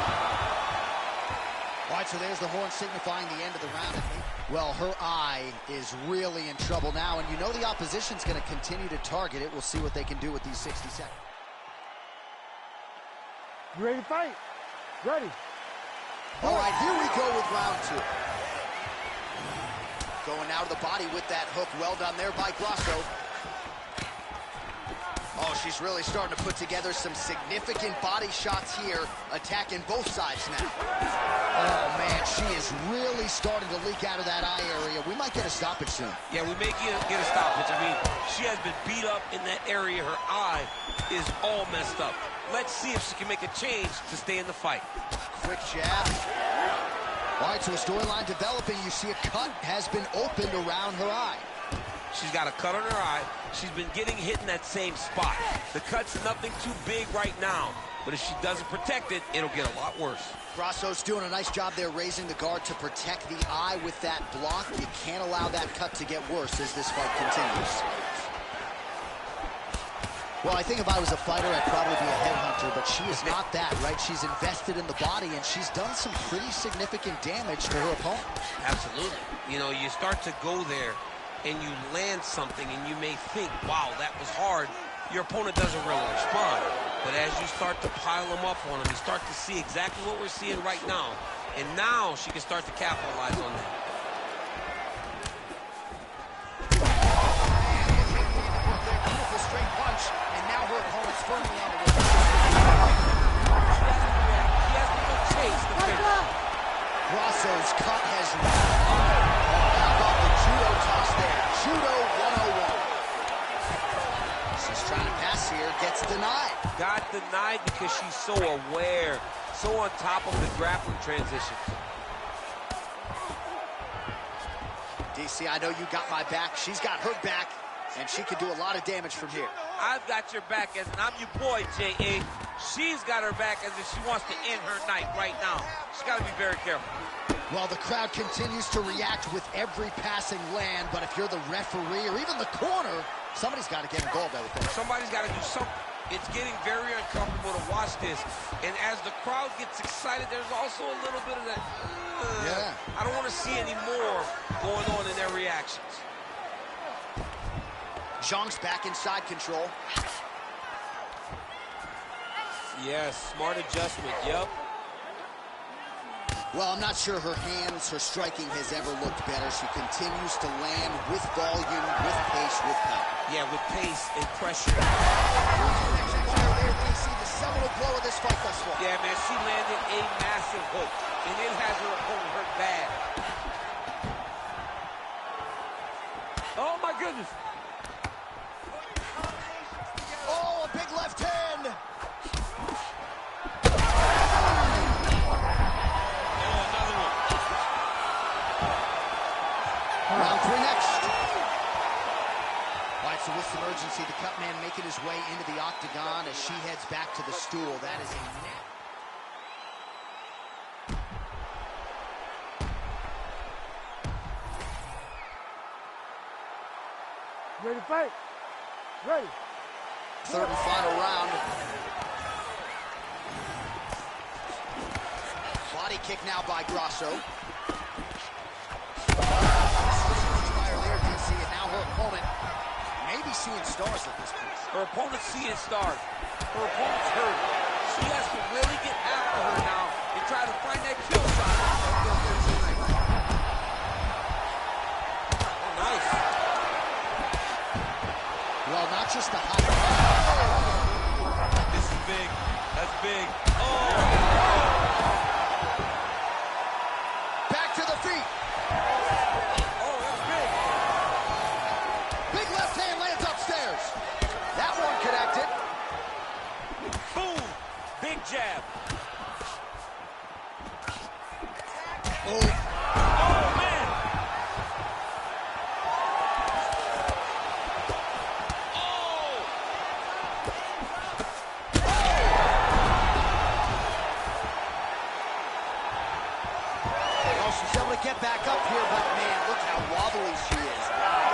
S2: All right, so there's the horn signifying the end of the round. Well, her eye is really in trouble now, and you know the opposition's going to continue to target it. We'll see what they can do with these 60 seconds.
S1: You ready to fight? Ready.
S2: All right, here we go with round 2. Going out of the body with that hook. Well done there by Grasso. Oh, she's really starting to put together some significant body shots here, attacking both sides now. Oh, man, she is really starting to leak out of that eye area. We might get a stoppage soon.
S4: Yeah, we may get a stoppage. I mean, she has been beat up in that area. Her eye is all messed up. Let's see if she can make a change to stay in the fight.
S2: Quick jab. All right, so a storyline developing. You see a cut has been opened around her eye.
S4: She's got a cut on her eye. She's been getting hit in that same spot. The cut's nothing too big right now, but if she doesn't protect it, it'll get a lot worse.
S2: Grasso's doing a nice job there, raising the guard to protect the eye with that block. You can't allow that cut to get worse as this fight continues. Well, I think if I was a fighter, I'd probably be a headhunter, but she is not that, right? She's invested in the body, and she's done some pretty significant damage to her opponent.
S4: Absolutely. You know, you start to go there, and you land something, and you may think, wow, that was hard. Your opponent doesn't really respond. But as you start to pile them up on him, you start to see exactly what we're seeing right now. And now she can start to capitalize on that.
S2: Beautiful straight punch, and now her opponent's firmly on the way.
S3: She has to go chase the finish.
S2: Grasso's cut has how about the judo toss there? Judo 101. She's trying to pass here, gets denied.
S3: Got denied because she's so aware, so on top of the grappling transitions.
S2: DC, I know you got my back. She's got her back, and she can do a lot of damage from here.
S3: I've got your back, as I'm your boy, J.A. She's got her back as if she wants to end her night right now. She's got to be very careful.
S2: Well, the crowd continues to react with every passing land, but if you're the referee or even the corner, somebody's got to get involved, I would think.
S4: Somebody's got to do something. It's getting very uncomfortable to watch this. And as the crowd gets excited, there's also a little bit of that,
S2: Yeah.
S4: I don't want to see any more going on in their reactions.
S2: Zhang's back in side control.
S3: Yes, smart adjustment, yep.
S2: Well, I'm not sure her hands, her striking has ever looked better. She continues to land with volume, with pace, with power.
S4: Yeah, with pace and pressure.
S2: There we see the seminal blow of this fight thus far.
S3: Yeah, man, she landed a massive hook, and it has her opponent hurt bad. Oh, my goodness.
S2: Oh, a big left hand. Round 3 next. All right, so with some urgency, the cut man making his way into the octagon as she heads back to the stool. That is a net.
S1: Ready to fight? Ready.
S2: Third and final round. Body kick now by Grasso. Fire there, DC, and now her opponent may be seeing stars at this point.
S3: Her opponent's seeing stars. Her opponent's hurt. She has to really get after her now and try to find that kill shot. Oh, nice.
S2: Well, not just the high.
S3: This is big. That's big. Oh!
S2: Back to the feet.
S3: Oh, that's big.
S2: Big left hand lands upstairs. That one connected.
S3: Boom! Big jab. Oh, man!
S2: Oh, she's able to get back up here, but man, look how wobbly she is. Wow.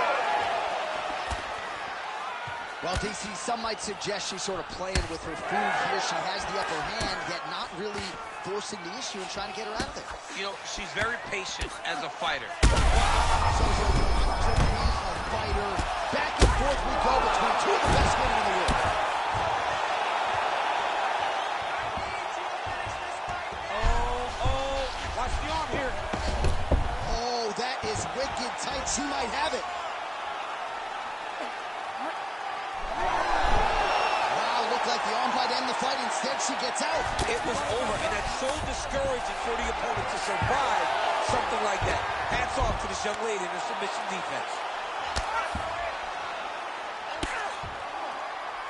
S2: Well, DC, some might suggest she's sort of playing with her food here. She has the upper hand, yet not really forcing the issue and trying to get her out there.
S4: You know, she's very patient as a fighter.
S2: So you're going to be a fighter. Back and forth we go between two of the best women in the world.
S3: Watch the arm here.
S2: Oh, that is wicked tight. She might have it. Wow, looked like the arm might end the fight. Instead, she gets out.
S3: It was over, and that's so discouraging for the opponent to survive something like that. Hats off to this young lady in the submission defense.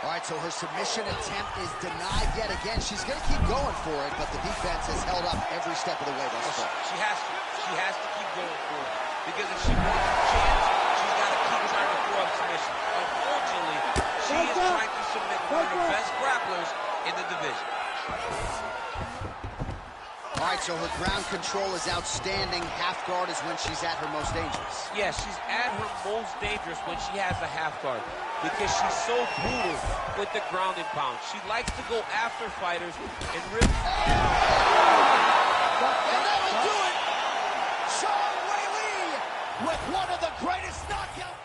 S2: All right, so her submission attempt is denied yet again. She's going to keep going for it, but the defense has held up every step of the way thus far.
S4: She has to. She has to keep going for it. Because if she wants a chance, she's got to keep trying to throw up submission. Unfortunately, she is trying to submit one of the best grapplers in the division.
S2: All right, so her ground control is outstanding. Half guard is when she's at her most dangerous.
S4: Yes, she's at her most dangerous when she has a half guard because she's so brutal with the ground and pound. She likes to go after fighters and really...
S2: And that will do it! Sean Wei with one of the greatest knockouts.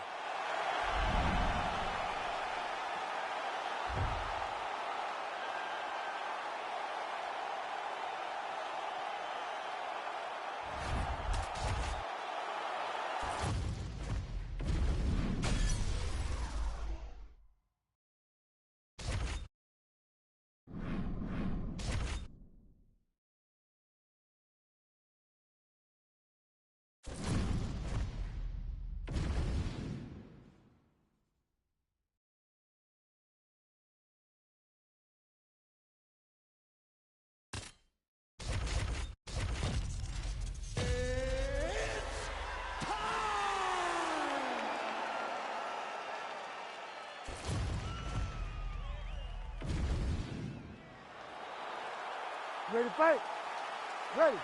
S1: Ready to fight? Ready.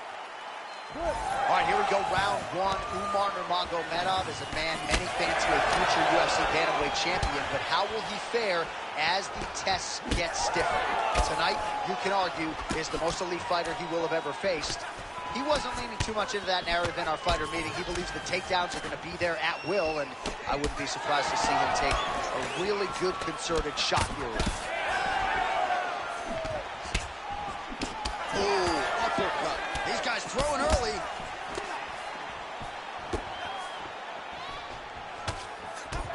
S1: Good.
S2: All right, here we go, round one. Umar Nurmagomedov is a man many fancy a future UFC bantamweight champion, but how will he fare as the tests get stiffer? Tonight, you can argue, is the most elite fighter he will have ever faced. He wasn't leaning too much into that narrative in our fighter meeting. He believes the takedowns are going to be there at will, and I wouldn't be surprised to see him take a really good concerted shot here. Oh, uppercut. These guys throwing early.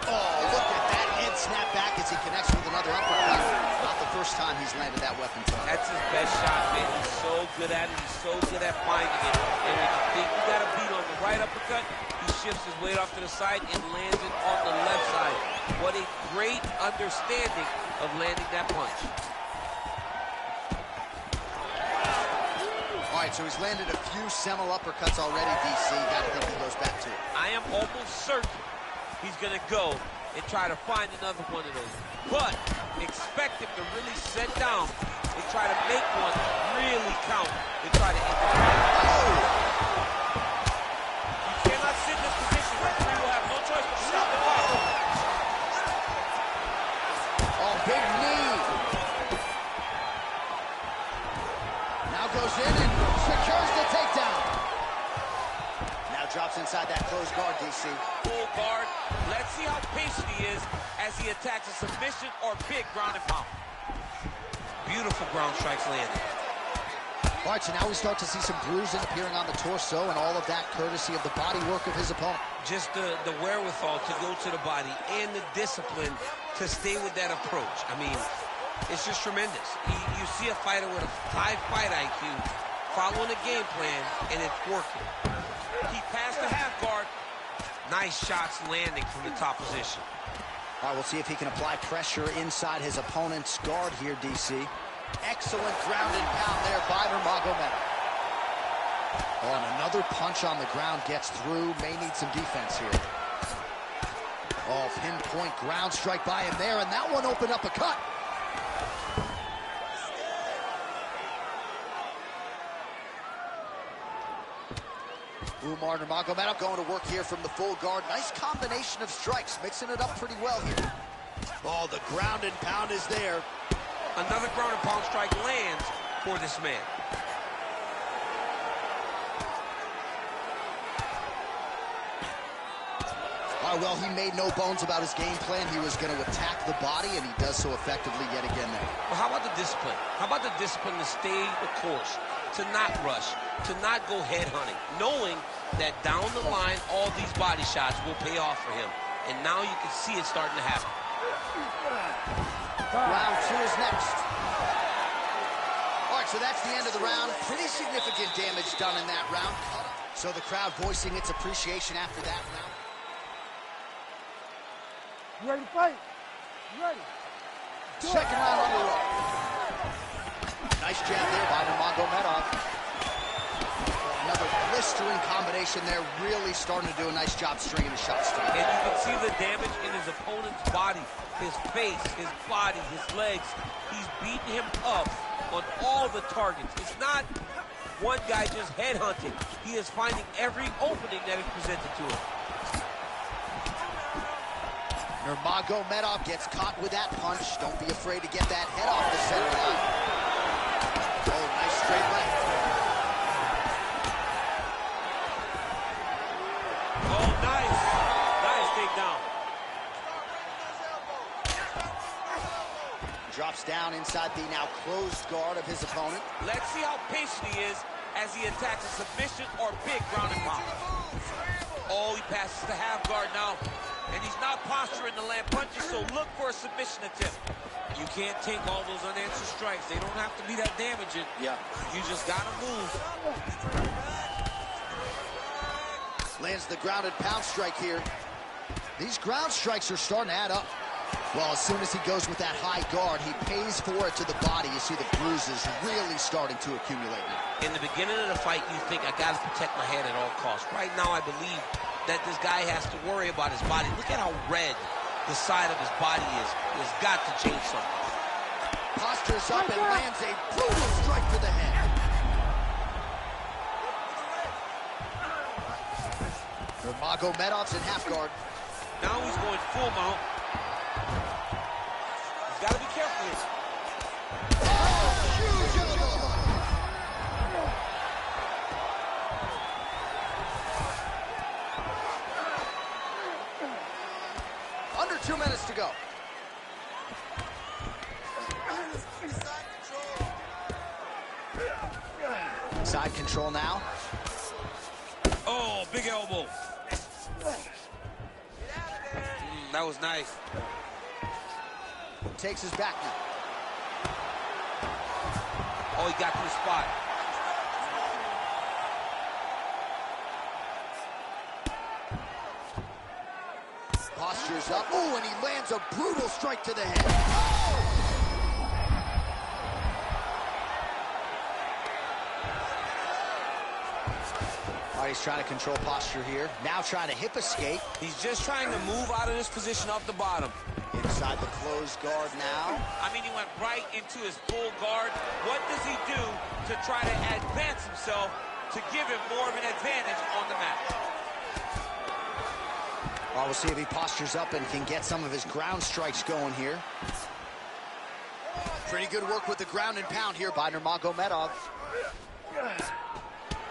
S2: Oh, look at that head snap back as he connects with another uppercut. Not the first time he's landed that weapon tonight.
S4: That's his best shot, man. He's so good at it. He's so good at finding it. And when you think you got a beat on the right uppercut, he shifts his weight off to the side and lands it on the left side. What a great understanding of landing that punch.
S2: All right, so he's landed a few seminal uppercuts already, DC. Got to think he goes back to it.
S4: I am almost certain he's going to go and try to find another one of those. But expect him to really sit down and try to make one really count and try to end the fight. You cannot sit in this position. Referee will have no choice but to stop the fight.
S2: Oh, big knee. Now goes in and secures the takedown. Now drops inside that closed guard, DC.
S4: Full guard. Let's see how patient he is as he attacks a submission or big ground and pound. Beautiful ground strikes landed.
S2: All right, so now we start to see some bruising appearing on the torso, and all of that courtesy of the body work of his opponent.
S4: Just the wherewithal to go to the body and the discipline to stay with that approach. I mean, it's just tremendous. You see a fighter with a high fight IQ following a game plan, and it's working. He passed the half guard. Nice shots landing from the top position.
S2: All right, we'll see if he can apply pressure inside his opponent's guard here, DC. Excellent ground and pound there by Nurmagomedov. Oh, and another punch on the ground gets through. May need some defense here. Oh, pinpoint ground strike by him there, and that one opened up a cut. Umar Nurmagomedov going to work here from the full guard. Nice combination of strikes, mixing it up pretty well here. Oh, the ground and pound is there.
S4: Another ground and pound strike lands for this man.
S2: Well, he made no bones about his game plan. He was going to attack the body, and he does so effectively yet again there.
S4: Well, how about the discipline? How about the discipline to stay the course, to not rush, to not go head hunting, knowing that down the line, all these body shots will pay off for him. And now you can see it starting to happen.
S2: Round 2 is next. All right, so that's the end of the round. Pretty significant damage done in that round. So the crowd voicing its appreciation after that round.
S1: You ready to fight? You ready?
S2: Second round underway. Nice jab there by Nurmagomedov. Another blistering combination there, really starting to do a nice job stringing the shots together.
S3: And you can see the damage in his opponent's body, his face, his body, his legs. He's beating him up on all the targets. It's not one guy just headhunting. He is finding every opening that is presented to him.
S2: Nurmagomedov gets caught with that punch. Don't be afraid to get that head off the center line. Oh, nice straight left.
S3: Oh, nice. Nice takedown.
S2: Drops down inside the now closed guard of his opponent.
S3: Let's see how patient he is as he attacks a submission or big ground and pound. Oh, he passes the half guard now. And he's not posturing to land punches, so look for a submission attempt. You can't take all those unanswered strikes. They don't have to be that damaging.
S2: Yeah.
S3: You just gotta move.
S2: Lands the grounded pound strike here. These ground strikes are starting to add up. Well, as soon as he goes with that high guard, he pays for it to the body. You see the bruises really starting to accumulate now.
S4: In the beginning of the fight, you think, I got to protect my head at all costs. Right now, I believe that this guy has to worry about his body. Look at how red the side of his body is. He's got to change something.
S2: Postures up and lands a brutal strike to the head. Nurmagomedov's in half guard.
S3: Now he's going full mount. He's got to be careful here.
S2: Under 2 minutes to go. Side control now.
S3: Oh, big elbow. That was nice.
S2: Takes his back now.
S3: Oh, he got to the spot.
S2: Postures up. Oh, and he lands a brutal strike to the head. All right, he's trying to control posture here. Now trying to hip escape.
S3: He's just trying to move out of this position off the bottom.
S2: Inside the closed guard now.
S3: I mean, he went right into his full guard. What does he do to try to advance himself to give him more of an advantage on the mat?
S2: Well, we'll see if he postures up and can get some of his ground strikes going here. Pretty good work with the ground and pound here by Nurmagomedov.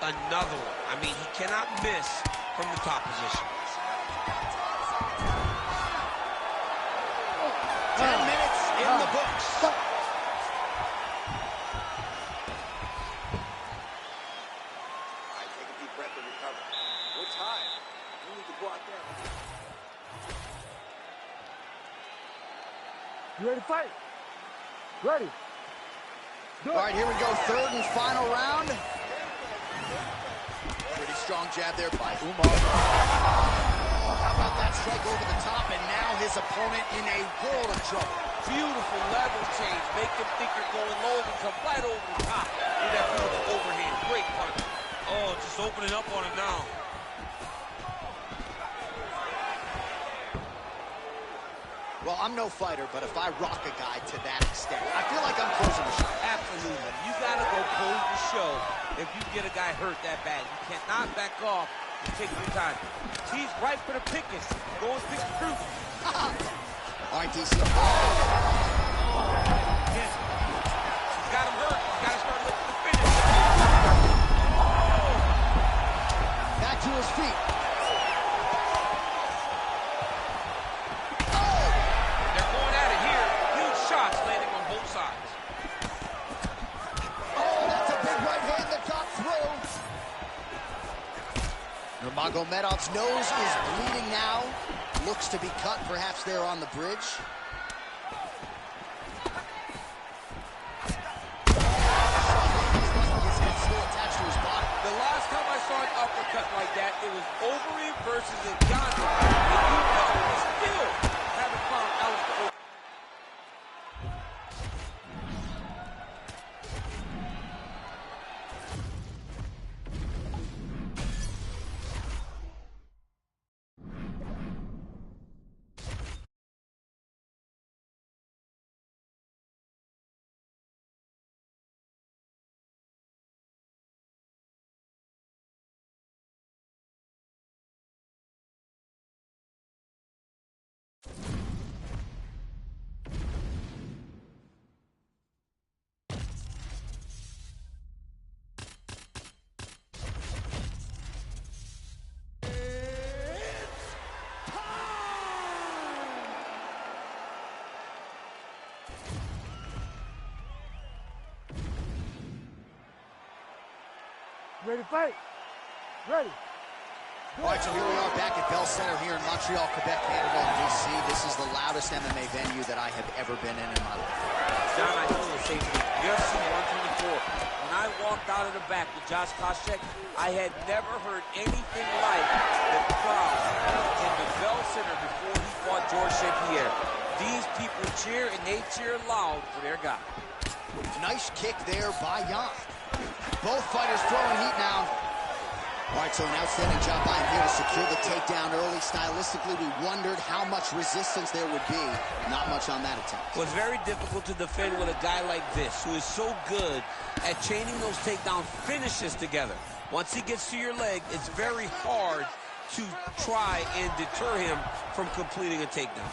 S4: Another one. I mean, he cannot miss from the top position.
S2: 10 minutes in the books.
S5: All right, take a deep breath and recover. We're tired. We need to go out there.
S1: You ready to fight? Ready.
S2: All right, here we go. Third and final round. Pretty strong jab there by Umar. How about that strike over the top, and now his opponent in a world of trouble.
S3: Beautiful level change. Make him think you're going low and come right over the top with that beautiful overhand. Great punch.
S4: Oh, just opening up on him now.
S2: Well, I'm no fighter, but if I rock a guy to that extent, I feel like I'm closing the show.
S3: Absolutely. You got to go close the show if you get a guy hurt that bad. You cannot back off and take your time. He's right for the pickings. Go and pick the fruit.
S2: All right, DC.
S3: He's got him hurt. He's got to start looking to finish.
S2: Back to his feet.
S4: They're going at it here. Huge shots landing on both sides.
S2: Oh, that's a big right hand that got through. Nurmagomedov's nose is bleeding now. Looks to be cut, perhaps there on the bridge. His head still attached to his body.
S3: The last time I saw an uppercut like that, it was Overeem versus Ngannou. And you know we still haven't found Alistair Overeem.
S1: Ready to fight? Ready.
S2: All right, so here we are back at Bell Center here in Montreal, Quebec, Canada, and DC. This is the loudest MMA venue that I have ever been in my life.
S3: John, I know the safety. UFC 124. When I walked out of the back with Josh Koscheck, I had never heard anything like the crowd in the Bell Center before he fought George St. Pierre. These people cheer, and they cheer loud for their guy.
S2: Nice kick there by Jan. Both fighters throwing heat now. All right, so an outstanding job by him here to secure the takedown early. Stylistically, we wondered how much resistance there would be. Not much on that attempt.
S4: Well, it's very difficult to defend with a guy like this, who is so good at chaining those takedown finishes together. Once he gets to your leg, it's very hard to try and deter him from completing a takedown.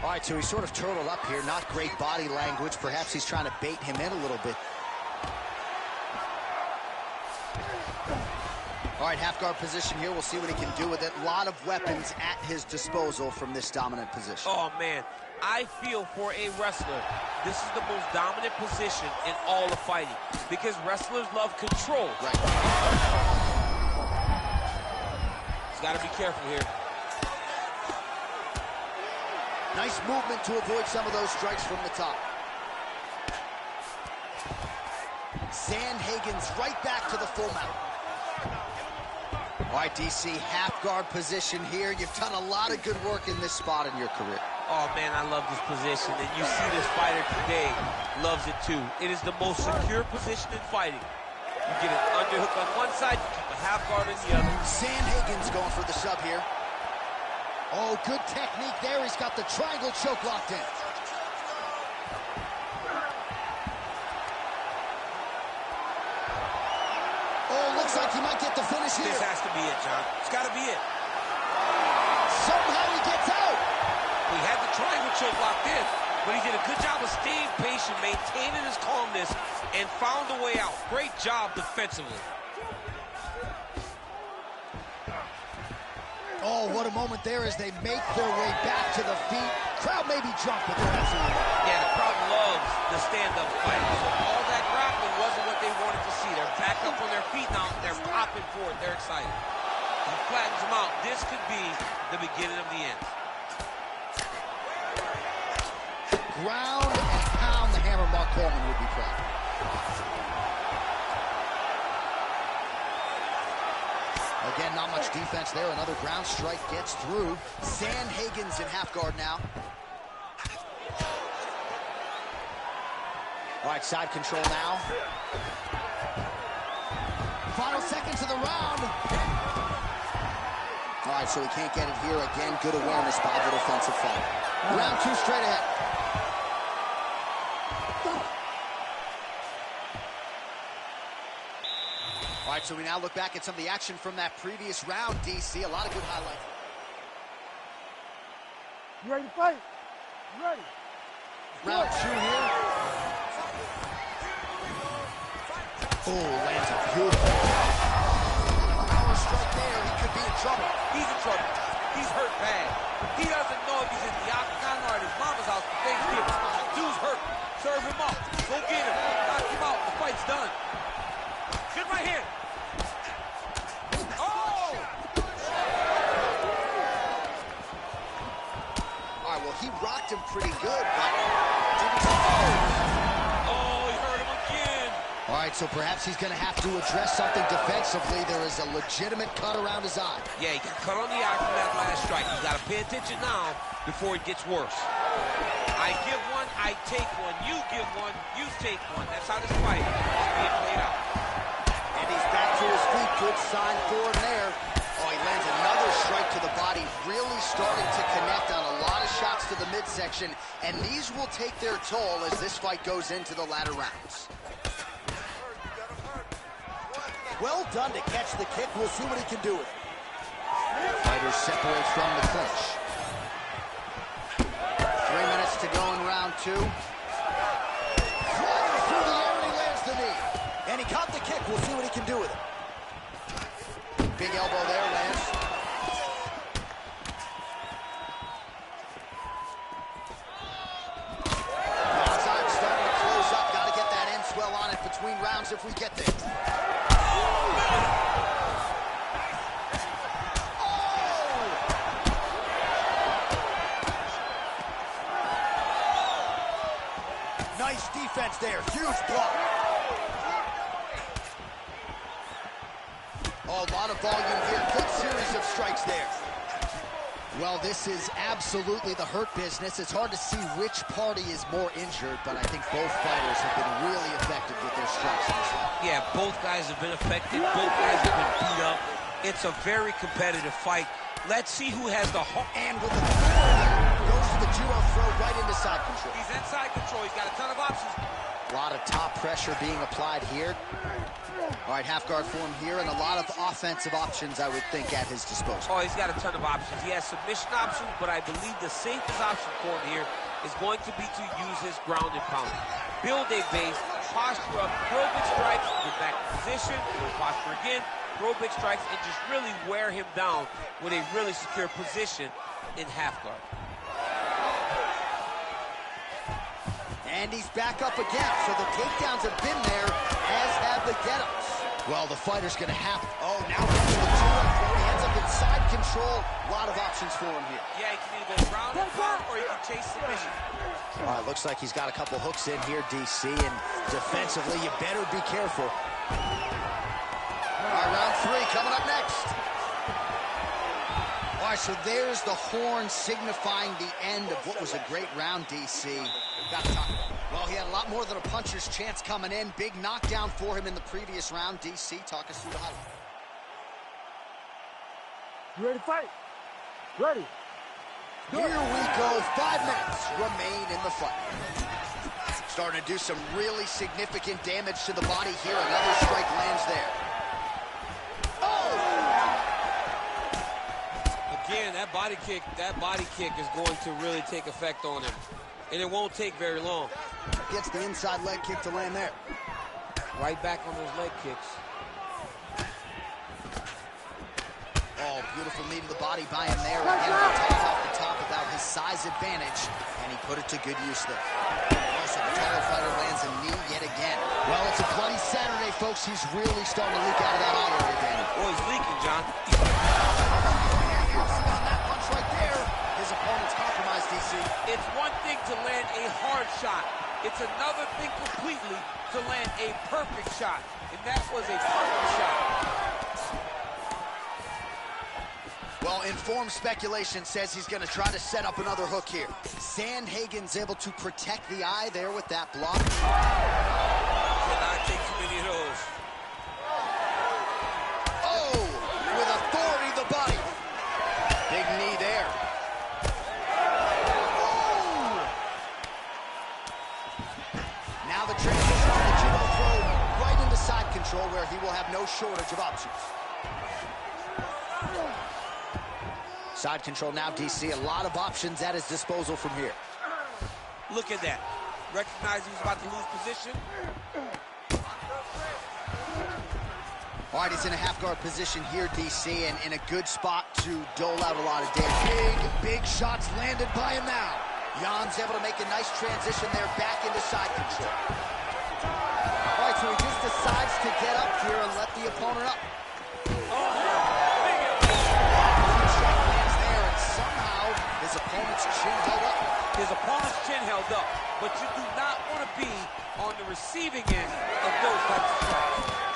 S2: All right, so he's sort of turtled up here. Not great body language. Perhaps he's trying to bait him in a little bit. All right, half guard position here. We'll see what he can do with it. A lot of weapons at his disposal from this dominant position.
S4: Oh, man. I feel for a wrestler, this is the most dominant position in all of fighting because wrestlers love control.
S2: Right.
S4: He's got to be careful here.
S2: Nice movement to avoid some of those strikes from the top. Sandhagen's right back to the full mount. All right, DC, half guard position here. You've done a lot of good work in this spot in your career.
S4: Oh, man, I love this position, and you see this fighter today loves it, too. It is the most secure position in fighting. You get an underhook on one side, you keep a half guard on the other.
S2: Sandhagen's going for the sub here. Oh, good technique there. He's got the triangle choke locked in. Oh, looks like he might get the finish here.
S4: This has to be it, John. It's got to be it.
S2: Somehow he gets out.
S4: He had the triangle choke locked in, but he did a good job of staying patient, maintaining his calmness, and found a way out. Great job defensively.
S2: Oh, what a moment there as they make their way back to the feet. Crowd may be drunk, but they're absolutely right.
S4: Yeah, the crowd loves the stand-up fight. So all that grappling wasn't what they wanted to see. They're back up on their feet now. They're popping for it. They're excited. He flattens them out. This could be the beginning of the end.
S2: Ground and pound. The hammer Mark Coleman would be proud. Again, not much defense there. Another ground strike gets through. Sandhagen's in half guard now. All right, side control now. back into the round. All right, so he can't get it here. Again, good awareness by the defensive fight. Round 2 straight ahead. All right, so we now look back at some of the action from that previous round, DC. A lot of good highlights.
S1: You ready to fight? You ready?
S2: Round 2 here. Oh, lands a beautiful power strike there. He could be in trouble.
S3: He's in trouble. He's hurt bad. He doesn't know if he's in the octagon or at his mama's house for Thanksgiving. Dude's hurt. Serve him up. Go get him. Knock him out. The fight's done. Good right here. Oh!
S2: All right, well, he rocked him pretty good, but didn't...
S3: Oh, he hurt him again.
S2: All right, so perhaps he's going to have to address something defensively. There is a legitimate cut around his eye.
S4: Yeah, he got cut on the eye from that last strike. You got to pay attention now before it gets worse. I give one, I take one. You give one, you take one. That's how this fight is being played out.
S2: And he's back to his feet. Good sign for him there. Oh, he lands another strike to the body. Really starting to connect on a lot of shots to the midsection. And these will take their toll as this fight goes into the latter rounds. Well done to catch the kick. We'll see what he can do with it. Fighters separate from the clinch. 3 minutes to go in round 2. Flying through the air, and he lands the knee. And he caught the kick. We'll see what he can do with it. Big elbow there, Lance. Time starting to close up. Got to get that end swell on it between rounds if we get there. Nice defense there. Huge block. Oh, a lot of volume here. Good series of strikes there. Well, this is absolutely the hurt business. It's hard to see which party is more injured, but I think both fighters have been really effective with their strikes in this fight.
S4: Yeah, both guys have been affected. Both guys have been beat up. It's a very competitive fight. Let's see who has the heart.
S2: And with the goes to the judo throw right into side control.
S3: He's inside control. He's got a ton of options.
S2: A lot of top pressure being applied here. All right, half guard form here, and a lot of offensive options, I would think, at his disposal.
S4: Oh, he's got a ton of options. He has submission options, but I believe the safest option for him here is going to be to use his ground and pound. Build a base, posture up, throw big strikes, get back in position, throw posture again, throw big strikes, and just really wear him down with a really secure position in half guard.
S2: And he's back up again, so the takedowns have been there, as have the get-ups. Well, the fighter's going to have... Oh, now gets the judo throw. He ends up in side control. A lot of options for him here.
S3: Yeah, he can either go ground and pound or he can chase submission.
S2: All right, looks like he's got a couple hooks in here, DC, and defensively, you better be careful. All right, round 3 coming up next. All right, so there's the horn signifying the end of what was a great round, DC. Got to talk. Well, he had a lot more than a puncher's chance coming in. Big knockdown for him in the previous round. DC, talk us through the highlight.
S1: You ready to fight? Ready.
S2: Here we go. 5 minutes remain in the fight. Starting to do some really significant damage to the body here. Another strike lands there.
S4: Again, that body kick is going to really take effect on him. And it won't take very long.
S2: Gets the inside leg kick to land there.
S4: Right back on those leg kicks.
S2: Oh, beautiful knee to the body by him there. Again, we talked off the top about his size advantage, and he put it to good use there. Also, the taller fighter lands a knee yet again. Well, it's a bloody Saturday, folks. He's really starting to leak out of that eye area, Danny.
S4: Oh, he's leaking, John.
S2: That punch right there. His opponent's compromised, DC.
S3: It's one thing to land a hard shot. It's another thing completely to land a perfect shot. And that was a perfect shot.
S2: Well, informed speculation says he's going to try to set up another hook here. Sandhagen's able to protect the eye there with that block.
S3: Cannot take too many of those.
S2: Now the transition from the judo throw right into side control, where he will have no shortage of options. Side control now, DC. A lot of options at his disposal from here.
S3: Look at that. Recognize he was about to lose position.
S2: All right, he's in a half-guard position here, DC, and in a good spot to dole out a lot of damage. Big shots landed by him now. Jan's able to make a nice transition there back into side control. All right, so he just decides to get up here and let the opponent up. Shot lands there, and somehow his opponent's chin held up.
S3: His opponent's chin held up, but you do not want to be on the receiving end of those types of strikes.